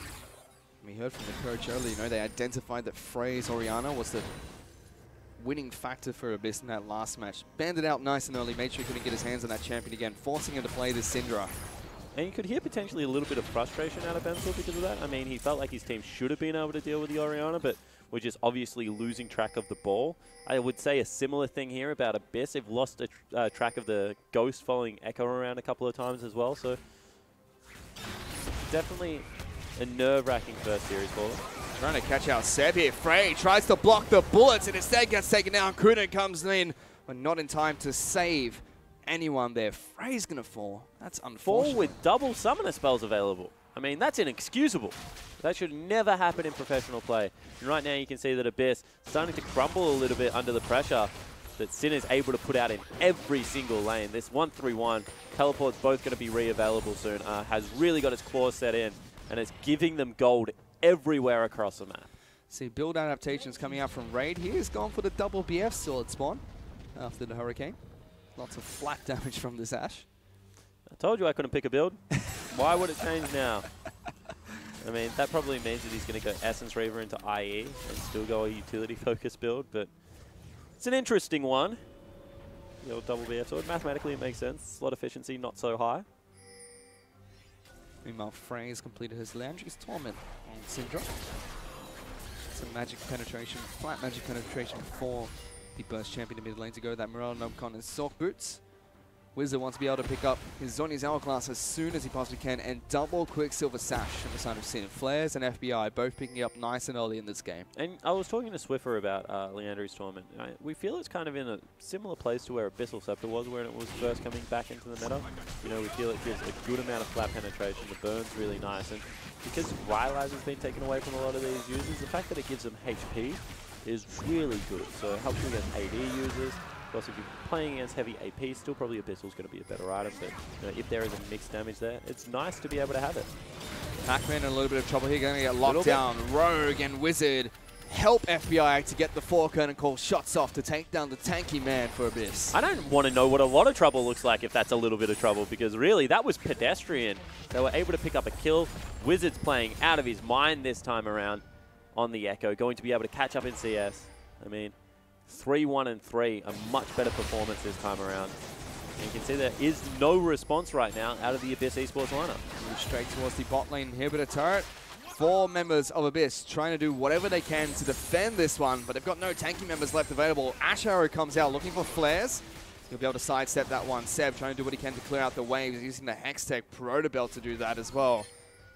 We heard from the coach earlier, they identified that Frey's Orianna was the winning factor for Abyss in that last match. Banded out nice and early, made sure he couldn't get his hands on that champion again, forcing him to play this Syndra. And you could hear potentially a little bit of frustration out of Benzel because of that. I mean, he felt like his team should have been able to deal with the Orianna, but we're just obviously losing track of the ball. I would say a similar thing here about Abyss. They've lost track of the Ghost following Echo around a couple of times as well, so definitely a nerve-wracking first series for them. Trying to catch out Seb here. Frey tries to block the bullets and instead gets taken down. Kuden comes in, but not in time to save anyone there. Frey's going to fall. That's unfortunate. Fall with double summoner spells available. I mean, that's inexcusable. That should never happen in professional play. And right now you can see that Abyss starting to crumble a little bit under the pressure that Sin is able to put out in every single lane. This 1-3-1, teleport's both going to be re-available soon, has really got its claws set in and is giving them gold everywhere across the map. See, build adaptations coming out from Raid. He has gone for the double BF sword spawn after the Hurricane. Lots of flat damage from this Ashe. I told you I couldn't pick a build. Why would it change now? I mean, that probably means that he's going to go Essence Reaver into IE and still go a utility-focused build, but it's an interesting one. The old double BF sword. Mathematically, it makes sense. Slot efficiency, not so high. Meanwhile, Frey has completed his Landry's Torment on Syndra. Some magic penetration, flat magic penetration for the Burst champion in mid lane to go. That Morale Nubcon and Sork Boots. Wizard wants to be able to pick up his Zhonya's Hourglass as soon as he possibly can and double Quicksilver Sash on the side of Sin. Flares and FBI both picking up nice and early in this game. And I was talking to Swiffer about Leandry's tournament. We feel it's kind of in a similar place to where Abyssal Scepter was when it was first coming back into the meta. You know, we feel it gives a good amount of flat penetration. The burn's really nice. And because Rylaz has been taken away from a lot of these users, the fact that it gives them HP is really good. So it helps you against AD users. Of course, if you're playing against heavy AP, still probably Abyssal's going to be a better item, but you know, if there is a mixed damage there, it's nice to be able to have it. Pac-Man in a little bit of trouble here, going to get locked down. Rogue and Wizard help FBI to get the four-curtain call shots off to take down the tanky man for Abyss. I don't want to know what a lot of trouble looks like if that's a little bit of trouble, because really, that was pedestrian. They were able to pick up a kill. Wizard's playing out of his mind this time around on the Echo, going to be able to catch up in CS. I mean, 3-1 and 3, a much better performance this time around. And you can see there is no response right now out of the Abyss Esports lineup. Move straight towards the bot lane inhibitor turret. 4 members of Abyss trying to do whatever they can to defend this one, but they've got no tanky members left available. Ash Arrow comes out looking for flares. He'll be able to sidestep that one. Seb trying to do what he can to clear out the waves, using the Hextech Protobelt to do that as well.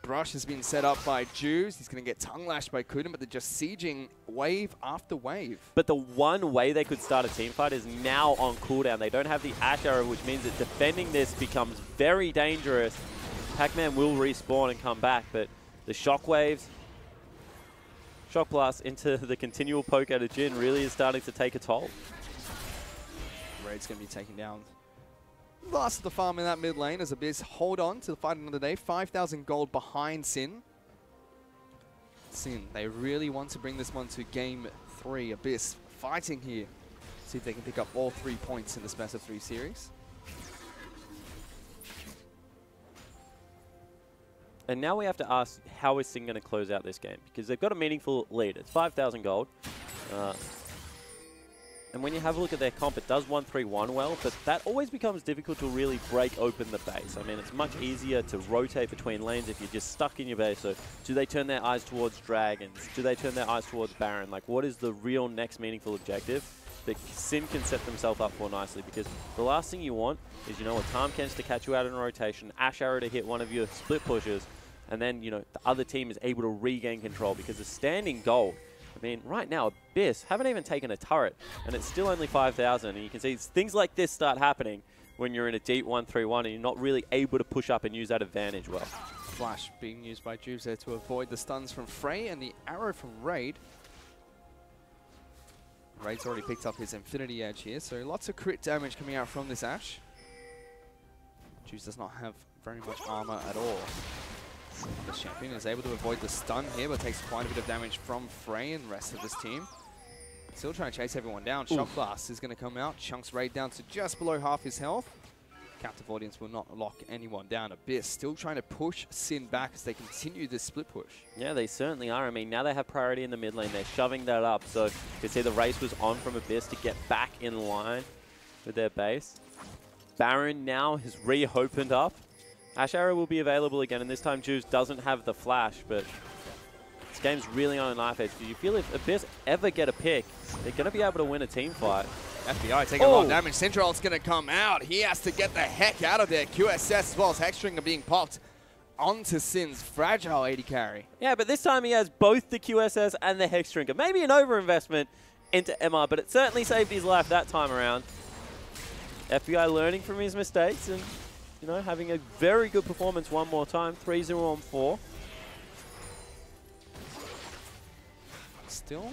Brush has been set up by Juice. He's going to get tongue lashed by Kuden, but they're just sieging wave after wave. But the one way they could start a team fight is now on cooldown. They don't have the Ash Arrow, which means that defending this becomes very dangerous. Pac-Man will respawn and come back, but the shockwaves, Shock Blast into the continual poke out of Jhin really is starting to take a toll. Raid's going to be taken down. Last of the farm in that mid lane as Abyss hold on to the fight another day. 5,000 gold behind Sin. Sin, they really want to bring this one to game 3. Abyss fighting here. See if they can pick up all 3 points in this best of 3 series. And now we have to ask, how is Sin going to close out this game? Because they've got a meaningful lead. It's 5,000 gold. And when you have a look at their comp, it does 1-3-1 well, but that always becomes difficult to really break open the base. I mean, it's much easier to rotate between lanes if you're just stuck in your base. So do they turn their eyes towards Dragons? Do they turn their eyes towards Baron? Like, what is the real next meaningful objective that Sin can set themselves up for nicely? Because the last thing you want is, you know, a Tahm Kench to catch you out in a rotation, Ash Arrow to hit one of your split pushes, and then, you know, the other team is able to regain control because the standing gold, I mean, right now, Abyss haven't even taken a turret, and it's still only 5,000. And you can see things like this start happening when you're in a deep 1-3-1 and you're not really able to push up and use that advantage well. Flash being used by Juves there to avoid the stuns from Frey and the arrow from Raid. Raid's already picked up his Infinity Edge here, so lots of crit damage coming out from this Ashe. Juves does not have very much armor at all. The champion is able to avoid the stun here, but takes quite a bit of damage from Frey and the rest of this team. Still trying to chase everyone down. Shock Blast is going to come out. Chunks Raid down to just below half his health. Captive Audience will not lock anyone down. Abyss still trying to push Sin back as they continue this split push. Yeah, they certainly are. I mean, now they have priority in the mid lane. They're shoving that up. So you can see the race was on from Abyss to get back in line with their base. Baron now has reopened up. Ash Arrow will be available again, and this time Juice doesn't have the flash, but this game's really on a knife edge. Do you feel if Abyss ever get a pick, they're going to be able to win a team fight? FBI taking a lot of damage. Central's going to come out. He has to get the heck out of there. QSS as well as Hexstringer being popped onto Sin's fragile AD carry. Yeah, but this time he has both the QSS and the Hexstringer. Maybe an overinvestment into MR, but it certainly saved his life that time around. FBI learning from his mistakes and, you know, having a very good performance one more time. 3-0 on 4. Still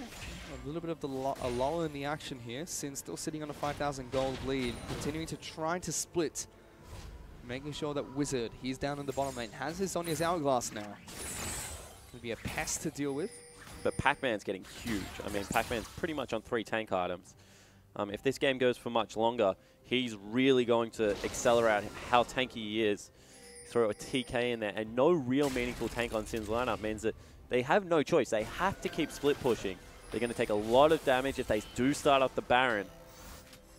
a little bit of a lull in the action here. Sin still sitting on a 5,000 gold lead, continuing to try to split. Making sure that Wizard, he's down in the bottom lane, has his Zhonya's Hourglass now. Going to be a pest to deal with. But Pac-Man's getting huge. I mean, Pac-Man's pretty much on 3 tank items. If this game goes for much longer, he's really going to accelerate how tanky he is. Throw a TK in there, and no real meaningful tank on Sin's lineup means that they have no choice. They have to keep split pushing. They're going to take a lot of damage if they do start up the Baron.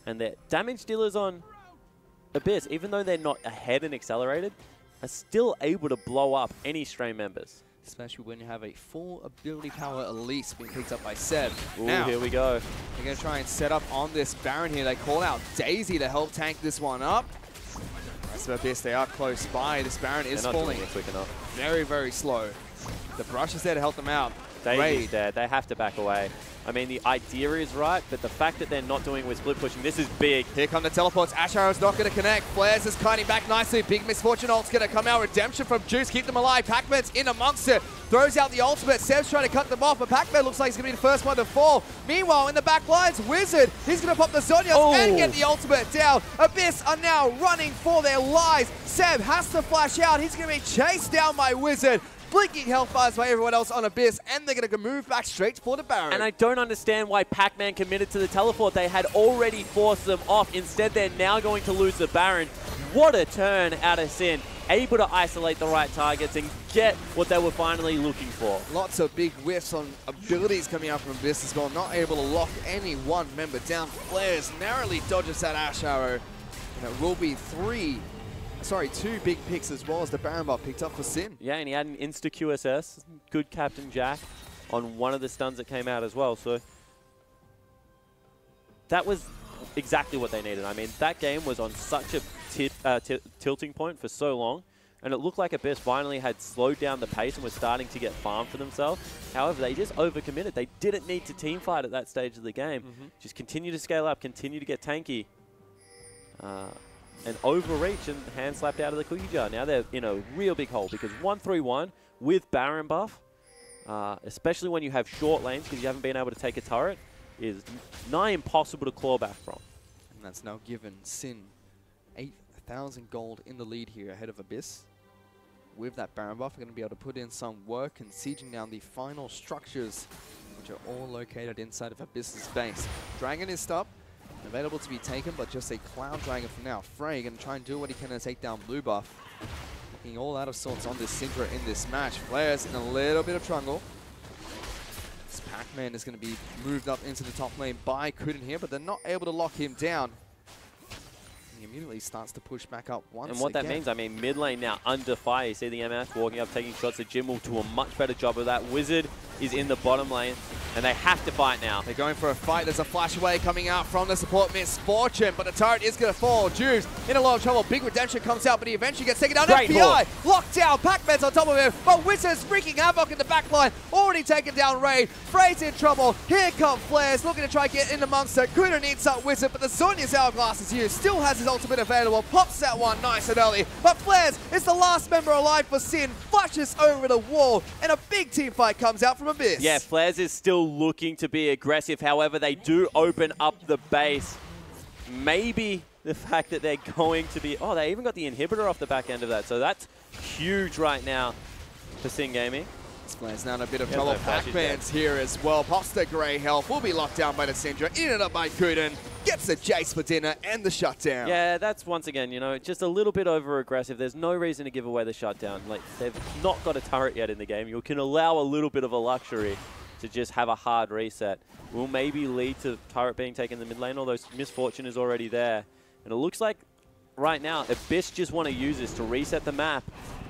And their damage dealers on Abyss, even though they're not ahead and accelerated, are still able to blow up any stray members. Especially when you have a full ability power Elise being picked up by Seb. Ooh, now, here we go. They're going to try and set up on this Baron here. They call out Daisy to help tank this one up. As for Abyss, they are close by. This Baron is They're not falling doing it quick enough. very, very slow. The Brush is there to help them out. Davy's dead. They have to back away. I mean, the idea is right, but the fact that they're not doing with split pushing, this is big. Here come the teleports. Ash Arrow's not going to connect. Flares is kiting back nicely. Big Misfortune ult's going to come out. Redemption from Juice. Keep them alive. Pac-Man's in amongst it. Throws out the ultimate. Seb's trying to cut them off, but Pac-Man looks like he's going to be the first one to fall. Meanwhile, in the back lines, Wizard, he's going to pop the Zonyas and get the ultimate down. Abyss are now running for their lives. Seb has to flash out. He's going to be chased down by Wizard. Blinking health bars by everyone else on Abyss, and they're going to move back straight for the Baron. And I don't understand why Pac-Man committed to the teleport. They had already forced them off. Instead, they're now going to lose the Baron. What a turn out of Sin. Able to isolate the right targets and get what they were finally looking for. Lots of big whiffs on abilities coming out from Abyss as well. Not able to lock any one member down. Flares narrowly dodges that Ash Arrow. And it will be two big picks as well as the Baron Bot picked up for Sin. Yeah, and he had an insta-QSS. Good Captain Jack on one of the stuns that came out as well. So that was exactly what they needed. I mean, that game was on such a tilting point for so long, and it looked like Abyss finally had slowed down the pace and was starting to get farmed for themselves. However, they just overcommitted. They didn't need to team fight at that stage of the game. Just continue to scale up, continue to get tanky. And overreach and hand slapped out of the cookie jar. Now they're in a real big hole because 1-3-1 with Baron buff, especially when you have short lanes because you haven't been able to take a turret, is nigh impossible to claw back from. And that's now given Sin 8,000 gold in the lead here ahead of Abyss. With that Baron buff, we're going to be able to put in some work and sieging down the final structures, which are all located inside of Abyss's base. Dragon is up. Available to be taken, but just a Cloud Dragon for now. Frey going to try and do what he can to take down blue buff. Looking all out of sorts on this Syndra in this match. Flares in a little bit of trouble. This Pac-Man is going to be moved up into the top lane by Kuden here, but they're not able to lock him down. He immediately starts to push back up once And what that means, I mean, mid lane now under fire. You see the MS walking up, taking shots. The Jim will do a much better job of that. Wizard is in the bottom lane, and they have to fight now. They're going for a fight. There's a flash away coming out from the support Misfortune, but the turret is going to fall. Juice in a lot of trouble. Big Redemption comes out, but he eventually gets taken down. Great FBI locked down. Pac-Man's on top of him, but Wizard's freaking havoc in the back line. Already taken down Raid. Frey's in trouble. Here come Flares, looking to try and get in amongst it. Kuda needs up Wizard, but the Zhonya's Hourglass is used. Still has his ultimate available. Pops that one nice and early, but Flares is the last member alive for Sin. Flashes over the wall, and a big team fight comes out from Abyss. Yeah, Flares is still looking to be aggressive. However, they do open up the base. Maybe the fact that they're going to be... Oh, they even got the inhibitor off the back end of that. So that's huge right now for Sin Gaming. Flares now in a bit of trouble. Pac-Man's here as well. Pops the grey health. Will be locked down by the Syndra. In and up by Kuden. Gets the Jace for dinner and the shutdown. Yeah, that's once again, you know, just a little bit over-aggressive. There's no reason to give away the shutdown. Like, they've not got a turret yet in the game. You can allow a little bit of a luxury to just have a hard reset. Will maybe lead to turret being taken in the mid lane, although Misfortune is already there. And it looks like right now, Abyss just want to use this to reset the map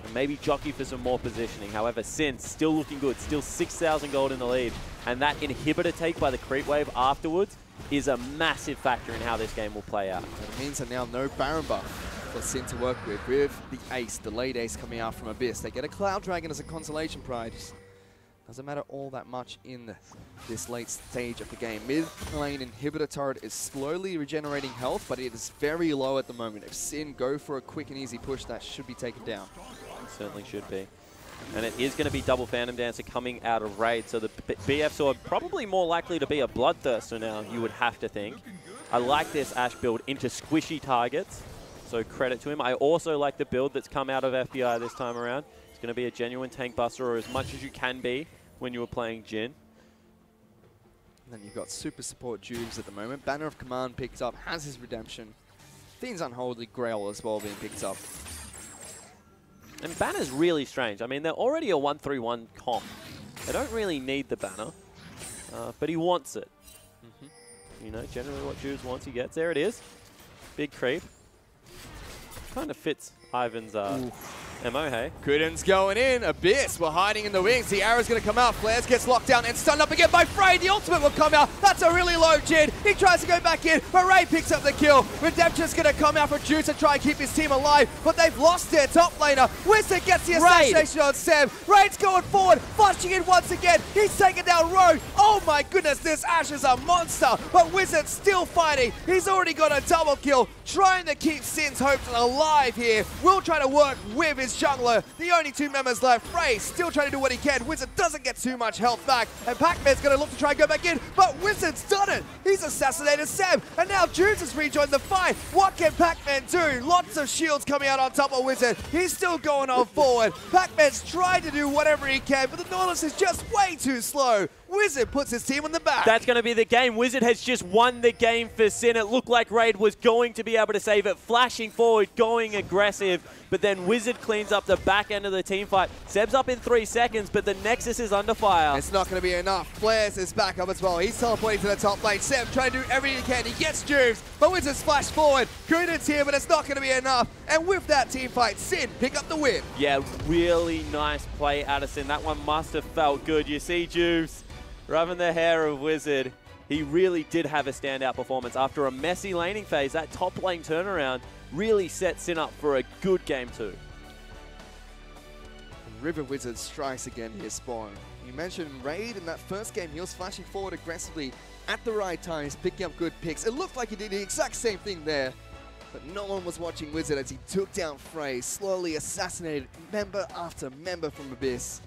and maybe jockey for some more positioning. However, Sin still looking good, still 6,000 gold in the lead. And that inhibitor take by the creep wave afterwards is a massive factor in how this game will play out. And it means that now no Baron buff for Sin to work with the ace, the late ace coming out from Abyss. They get a Cloud Dragon as a consolation prize. Doesn't matter all that much in this late stage of the game. Mid lane inhibitor turret is slowly regenerating health, but it is very low at the moment. If Sin go for a quick and easy push, that should be taken down. It certainly should be. And it is going to be double Phantom Dancer coming out of Raid, so the BFs are probably more likely to be a Bloodthirster now, you would have to think. I like this Ashe build into squishy targets, so credit to him. I also like the build that's come out of FBI this time around. It's going to be a genuine tank buster, or as much as you can be when you were playing Jhin. And then you've got super support Juves at the moment. Banner of Command picked up, has his redemption. Fiend's Unholy Grail as well being picked up. And Banner's really strange. I mean, they're already a 1-3-1 comp. They don't really need the Banner, but he wants it. You know, generally what Juves wants, he gets. There it is. Big creep. Kind of fits Ivan's MO, hey? Kuden's going in. Abyss, we're hiding in the wings. The arrow's going to come out. Flares gets locked down and stunned up again by Frey. The ultimate will come out. That's a really low Jin. He tries to go back in, but Ray picks up the kill. Redemption's going to come out for Juice and try and keep his team alive, but they've lost their top laner. Wizard gets the assassination on Sam. Raid's going forward, flashing in once again. He's taking down Rogue. Oh my goodness, this Ashe is a monster, but Wizard's still fighting. He's already got a double kill, trying to keep Sin's hopes alive here. Will try to work with his jungler. The only 2 members left. Frey still trying to do what he can. Wizard doesn't get too much health back, and Pac-Man's going to look to try and go back in, but Wizard's done it. He's assassinated Sam, and now Junes has rejoined the fight. What can Pac-Man do? Lots of shields coming out on top of Wizard. He's still going on forward. Pac-Man's trying to do whatever he can, but the Nautilus is just way too slow. Wizard puts his team on the back. That's going to be the game. Wizard has just won the game for Sin. It looked like Raid was going to be able to save it, flashing forward, going aggressive, but then Wizard cleans up the back end of the team fight. Seb's up in 3 seconds, but the Nexus is under fire. It's not going to be enough. Flares is back up as well. He's teleporting to the top lane. Seb trying to do everything he can. He gets Juves, but Wizard's flashed forward. Kuden's here, but it's not going to be enough. And with that team fight, Sin pick up the win. Yeah, really nice play out of Sin. That one must have felt good. You see Juves rubbing the hair of Wizard. He really did have a standout performance. After a messy laning phase, that top lane turnaround really set Sin up for a good game too. River Wizard strikes again here, Spawn. You mentioned Raid in that first game. He was flashing forward aggressively at the right time. He's picking up good picks. It looked like he did the exact same thing there, but no one was watching Wizard as he took down Frey, slowly assassinated member after member from Abyss.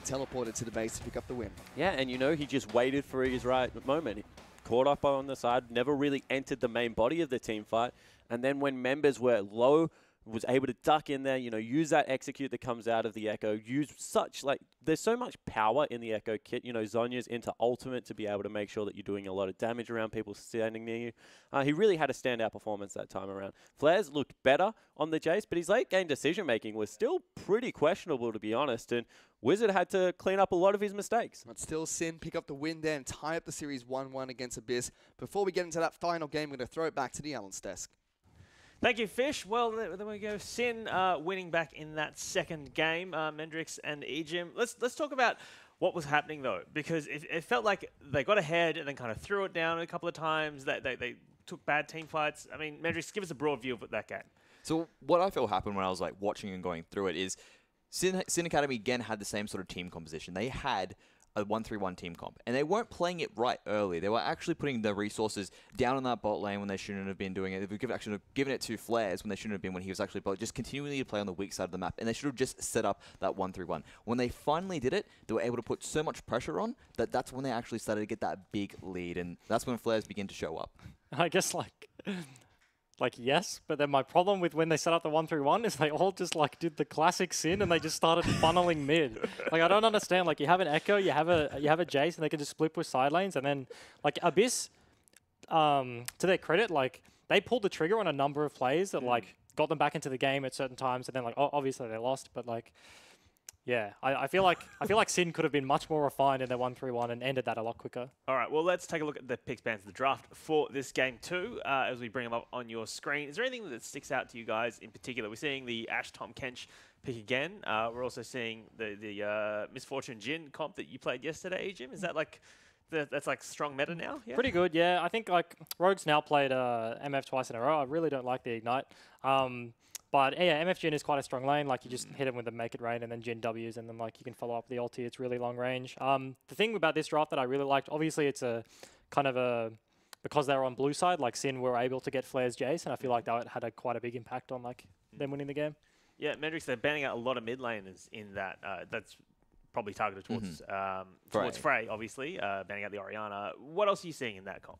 Teleported to the base to pick up the win. Yeah, and you know, he just waited for his right moment. He caught up on the side, never really entered the main body of the team fight. And then when members were low, was able to duck in there, you know, use that execute that comes out of the Echo, use such, like, there's so much power in the Echo kit, you know, Zhonya's into ultimate to be able to make sure that you're doing a lot of damage around people standing near you. He really had a standout performance that time around. Flares looked better on the Jace, but his late game decision making was still pretty questionable, to be honest, and Wizard had to clean up a lot of his mistakes. But still, Sin pick up the win there and tie up the series 1-1 against Abyss. Before we get into that final game, we're going to throw it back to the analyst desk. Thank you, Fish. Well, there we go. Sin winning back in that second game. Mendrix and Ejim. Let's talk about what was happening, though, because it felt like they got ahead and then kind of threw it down a couple of times. They took bad team fights. I mean, Mendrix, give us a broad view of that game. So what I felt happened when I was like watching and going through it is Sin Academy again had the same sort of team composition. They had a 1-3-1 team comp, and they weren't playing it right early. They were actually putting the resources down on that bot lane when they shouldn't have been doing it. They were actually given it to Flares when they shouldn't have been, when he was actually just continually to play on the weak side of the map, and they should have just set up that 1-3-1. When they finally did it, they were able to put so much pressure on that's when they actually started to get that big lead, and that's when Flares began to show up. I guess like yes, but then my problem with when they set up the 1-3-1 is they all just like did the classic Sin and they just started funneling mid. Like I don't understand. Like you have an Echo, you have a Jace, and they can just split with side lanes, and then like Abyss, to their credit, like they pulled the trigger on a number of plays that like got them back into the game at certain times, and then like obviously they lost, but like. Yeah, I feel like Sin could have been much more refined in their 1-3-1 and ended that a lot quicker. All right, well, let's take a look at the picks, bans, the draft for this game too, as we bring them up on your screen. Is there anything that sticks out to you guys in particular? We're seeing the Ashe Tom Kench pick again. We're also seeing the Misfortune Jin comp that you played yesterday, Jim. Is that like that's like strong meta now? Yeah? Pretty good, yeah. I think like Rogue's now played MF twice in a row. I really don't like the Ignite. But yeah, MF Jin is quite a strong lane. Like you just hit him with the Make It Rain and then Jin Ws, and then like you can follow up the ulti. It's really long range. The thing about this draft that I really liked, obviously it's a kind of a, because they were on blue side, like Sin were able to get Flares Jace, and I feel like that had quite a big impact on like them winning the game. Yeah, Mendrix, they're banning out a lot of mid laners in that. That's probably targeted towards Frey, obviously, banning out the Orianna. What else are you seeing in that comp?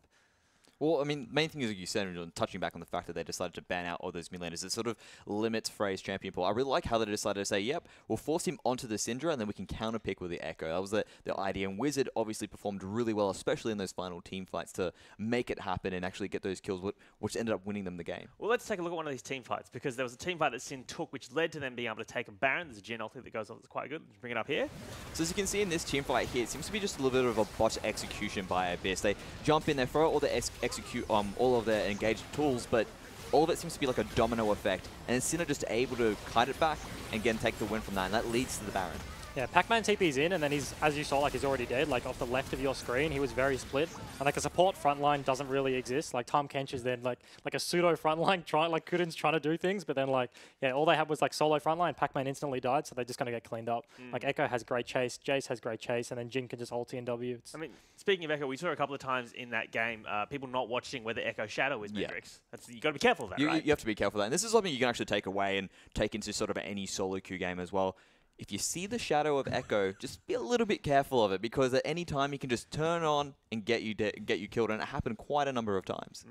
Well, I mean, main thing is, like you said, touching back on the fact that they decided to ban out all those mid laners, it sort of limits Frey's champion pool. I really like how they decided to say, yep, we'll force him onto the Syndra, and then we can counter-pick with the Echo. That was the idea, and Wizard obviously performed really well, especially in those final team fights, to make it happen and actually get those kills, which ended up winning them the game. Well, let's take a look at one of these team fights, because there was a team fight that Sin took, which led to them being able to take a Baron. There's a Jin ulti that goes on that's quite good. Let's bring it up here. So as you can see in this team fight here, it seems to be just a little bit of a bot execution by Abyss. They jump in, they throw all the execute all of their engaged tools, but all of it seems to be like a domino effect, and then Sin are just able to kite it back and again take the win from that, and that leads to the Baron. Yeah, Pac-Man TP's in, and then he's, as you saw, like he's already dead. Like off the left of your screen, he was very split, and like a support front line doesn't really exist. Like Tom Kench is then like a pseudo front line, like Kuden's trying to do things, but then like yeah, all they had was like solo front line. Pac-Man instantly died, so they're just gonna get cleaned up. Like Echo has great chase, Jace has great chase, and then Jin can just ulti and W. I mean, speaking of Echo, we saw a couple of times in that game people not watching whether Echo Shadow is Mendrix. You got to be careful of that, right? You have to be careful of that. And this is something you can actually take away and take into sort of any solo queue game as well. If you see the shadow of Echo, just be a little bit careful of it, because at any time he can just turn on and get you killed, and it happened quite a number of times.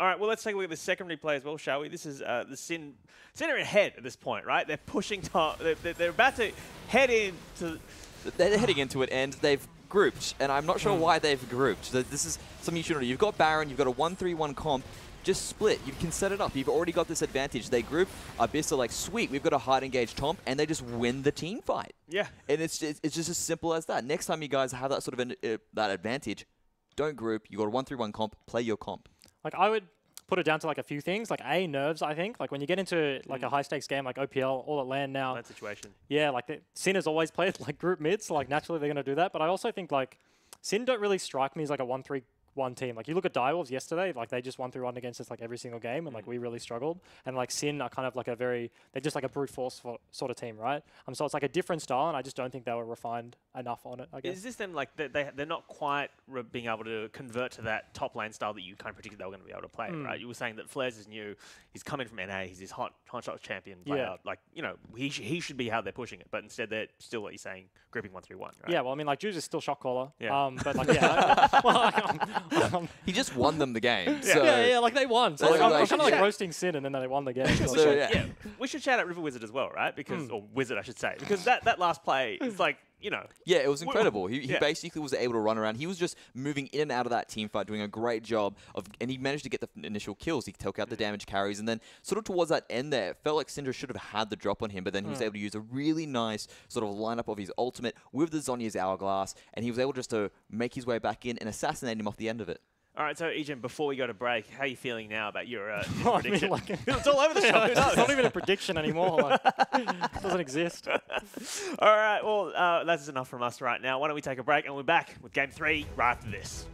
All right, well, let's take a look at the secondary play as well, shall we? This is the Sin are ahead at this point, right? They're pushing top. They're about to head into. They're heading into it, and they've grouped, and I'm not sure why they've grouped. So this is something you should know. You've got Baron, you've got a 1-3-1 comp. Just split. You can set it up. You've already got this advantage. They group. Abyss are like, sweet, we've got a hard engaged Tomp, and they just win the team fight. Yeah. And it's just as simple as that. Next time you guys have that sort of that advantage, don't group. You got a 1-3-1 comp. Play your comp. Like I would put it down to like a few things. Like nerves. I think like when you get into like a high stakes game like OPL, all at land now. That situation. Yeah, like Sin has always played like group mid, so like naturally they're gonna do that. But I also think like Sin don't really strike me as like a 1-3-1 team. Like you look at Direwolves yesterday, like they just 1-3-1 against us like every single game, and like we really struggled. And like Sin are kind of like they're just like a brute force sort of team, right? So it's like a different style, and I just don't think they were refined enough on it, I guess. Is this then like they're not quite being able to convert to that top lane style that you kind of predicted they were going to be able to play, right? You were saying that Flares is new. He's coming from NA. He's this hot shot champion player. Yeah. Like, you know, he should be how they're pushing it, but instead they're still, what you're saying, grouping 1-3-1, right? Yeah, well, I mean, like Juice is still shot caller. Yeah. But like, yeah. Well, like, He just won them the game. So yeah, like they won. So So like, I'm like- kind of like Yeah. roasting Sin, and then they won the game. So, yeah. We should shout out River Wizard as well, right? Because or Wizard, I should say, because that last play is like, you know. Yeah, it was incredible. He Yeah. basically was able to run around. He was just moving in and out of that team fight, doing a great job and he managed to get the initial kills. He took out the damage carries, and then sort of towards that end there, it felt like Syndra should have had the drop on him, but then he was able to use a really nice sort of lineup of his ultimate with the Zhonya's Hourglass, and he was able just to make his way back in and assassinate him off the end of it. All right, so Ejim, before we go to break, how are you feeling now about your I prediction? mean, like, It's all over the shop. Who it's knows? not even a prediction anymore. Like, it doesn't exist. All right, well, that's enough from us right now. Why don't we take a break, and we're back with Game 3 right after this.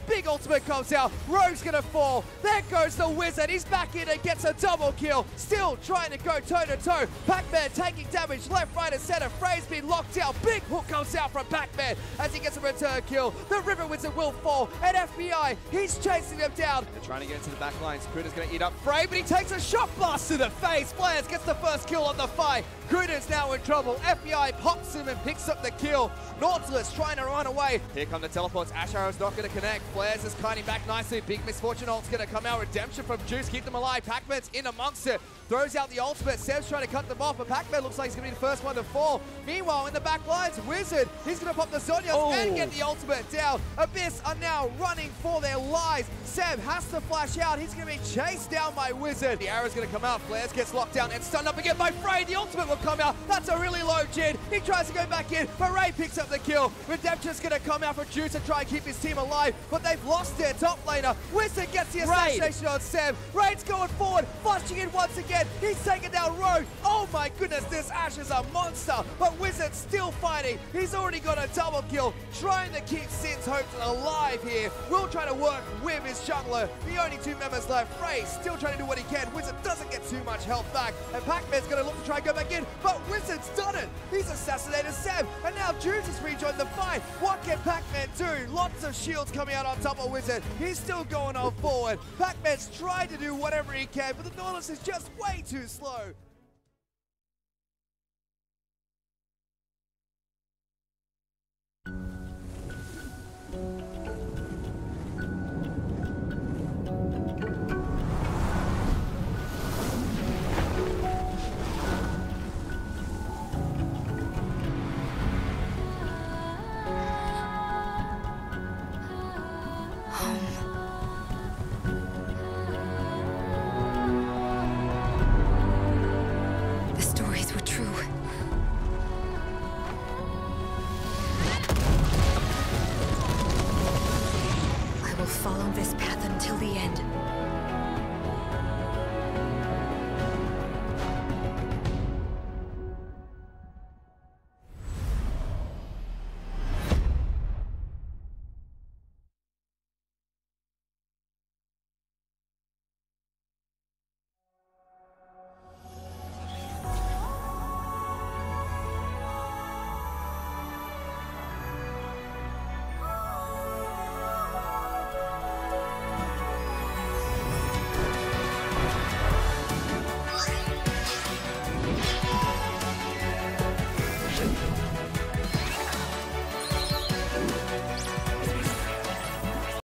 Big ultimate comes out. Rogue's gonna fall. There goes the Wizard. He's back in and gets a double kill. Still trying to go toe to toe. Pac-Man taking damage left, right, and center. Frey's been locked out. Big hook comes out from Pac-Man as he gets a return kill. The River Wizard will fall. And FBI, he's chasing them down. They're trying to get into the back lines. Kuda's gonna eat up Frey, but he takes a shot blast to the face. Flares gets the first kill on the fight. Kuda's now in trouble. FBI pops him and picks up the kill. Nautilus trying to run away. Here come the teleports. Ash Arrow's not going to connect. Flares is kiting back nicely. Big Misfortune ult's going to come out. Redemption from Juice. Keep them alive. Pac-Man's in amongst it. Throws out the ultimate. Seb's trying to cut them off, but Pac-Man looks like he's going to be the first one to fall. Meanwhile, in the back lines, Wizard, he's going to pop the Zhonya's and get the ultimate down. Abyss are now running for their lives. Seb has to flash out. He's going to be chased down by Wizard. The arrow's going to come out. Flares gets locked down and stunned up again by Frey. The ultimate will come out. That's a really low Jin. He tries to go back in, but Ray picks up the kill. Redemption's going to come out for Juice and try and keep his team alive, but they've lost their top laner. Wizard gets the assassination on Seb. Raid's going forward, flashing in once again. He's taking down Rogue. Oh my goodness, this Ash is a monster, but Wizard's still fighting. He's already got a double kill, trying to keep Sin's hopes alive here. Will try to work with his jungler. The only two members left. Frey still trying to do what he can. Wizard doesn't get too much health back, and Pac-Man's going to look to try and go back in, but Wizard's done it. He's assassinated Seb, and now Juice has rejoined the fight. What can Pac-Man do? Lots of shields coming out on top of Wizard. He's still going on forward. Pac-Man's tried to do whatever he can, but the Nautilus is just way too slow.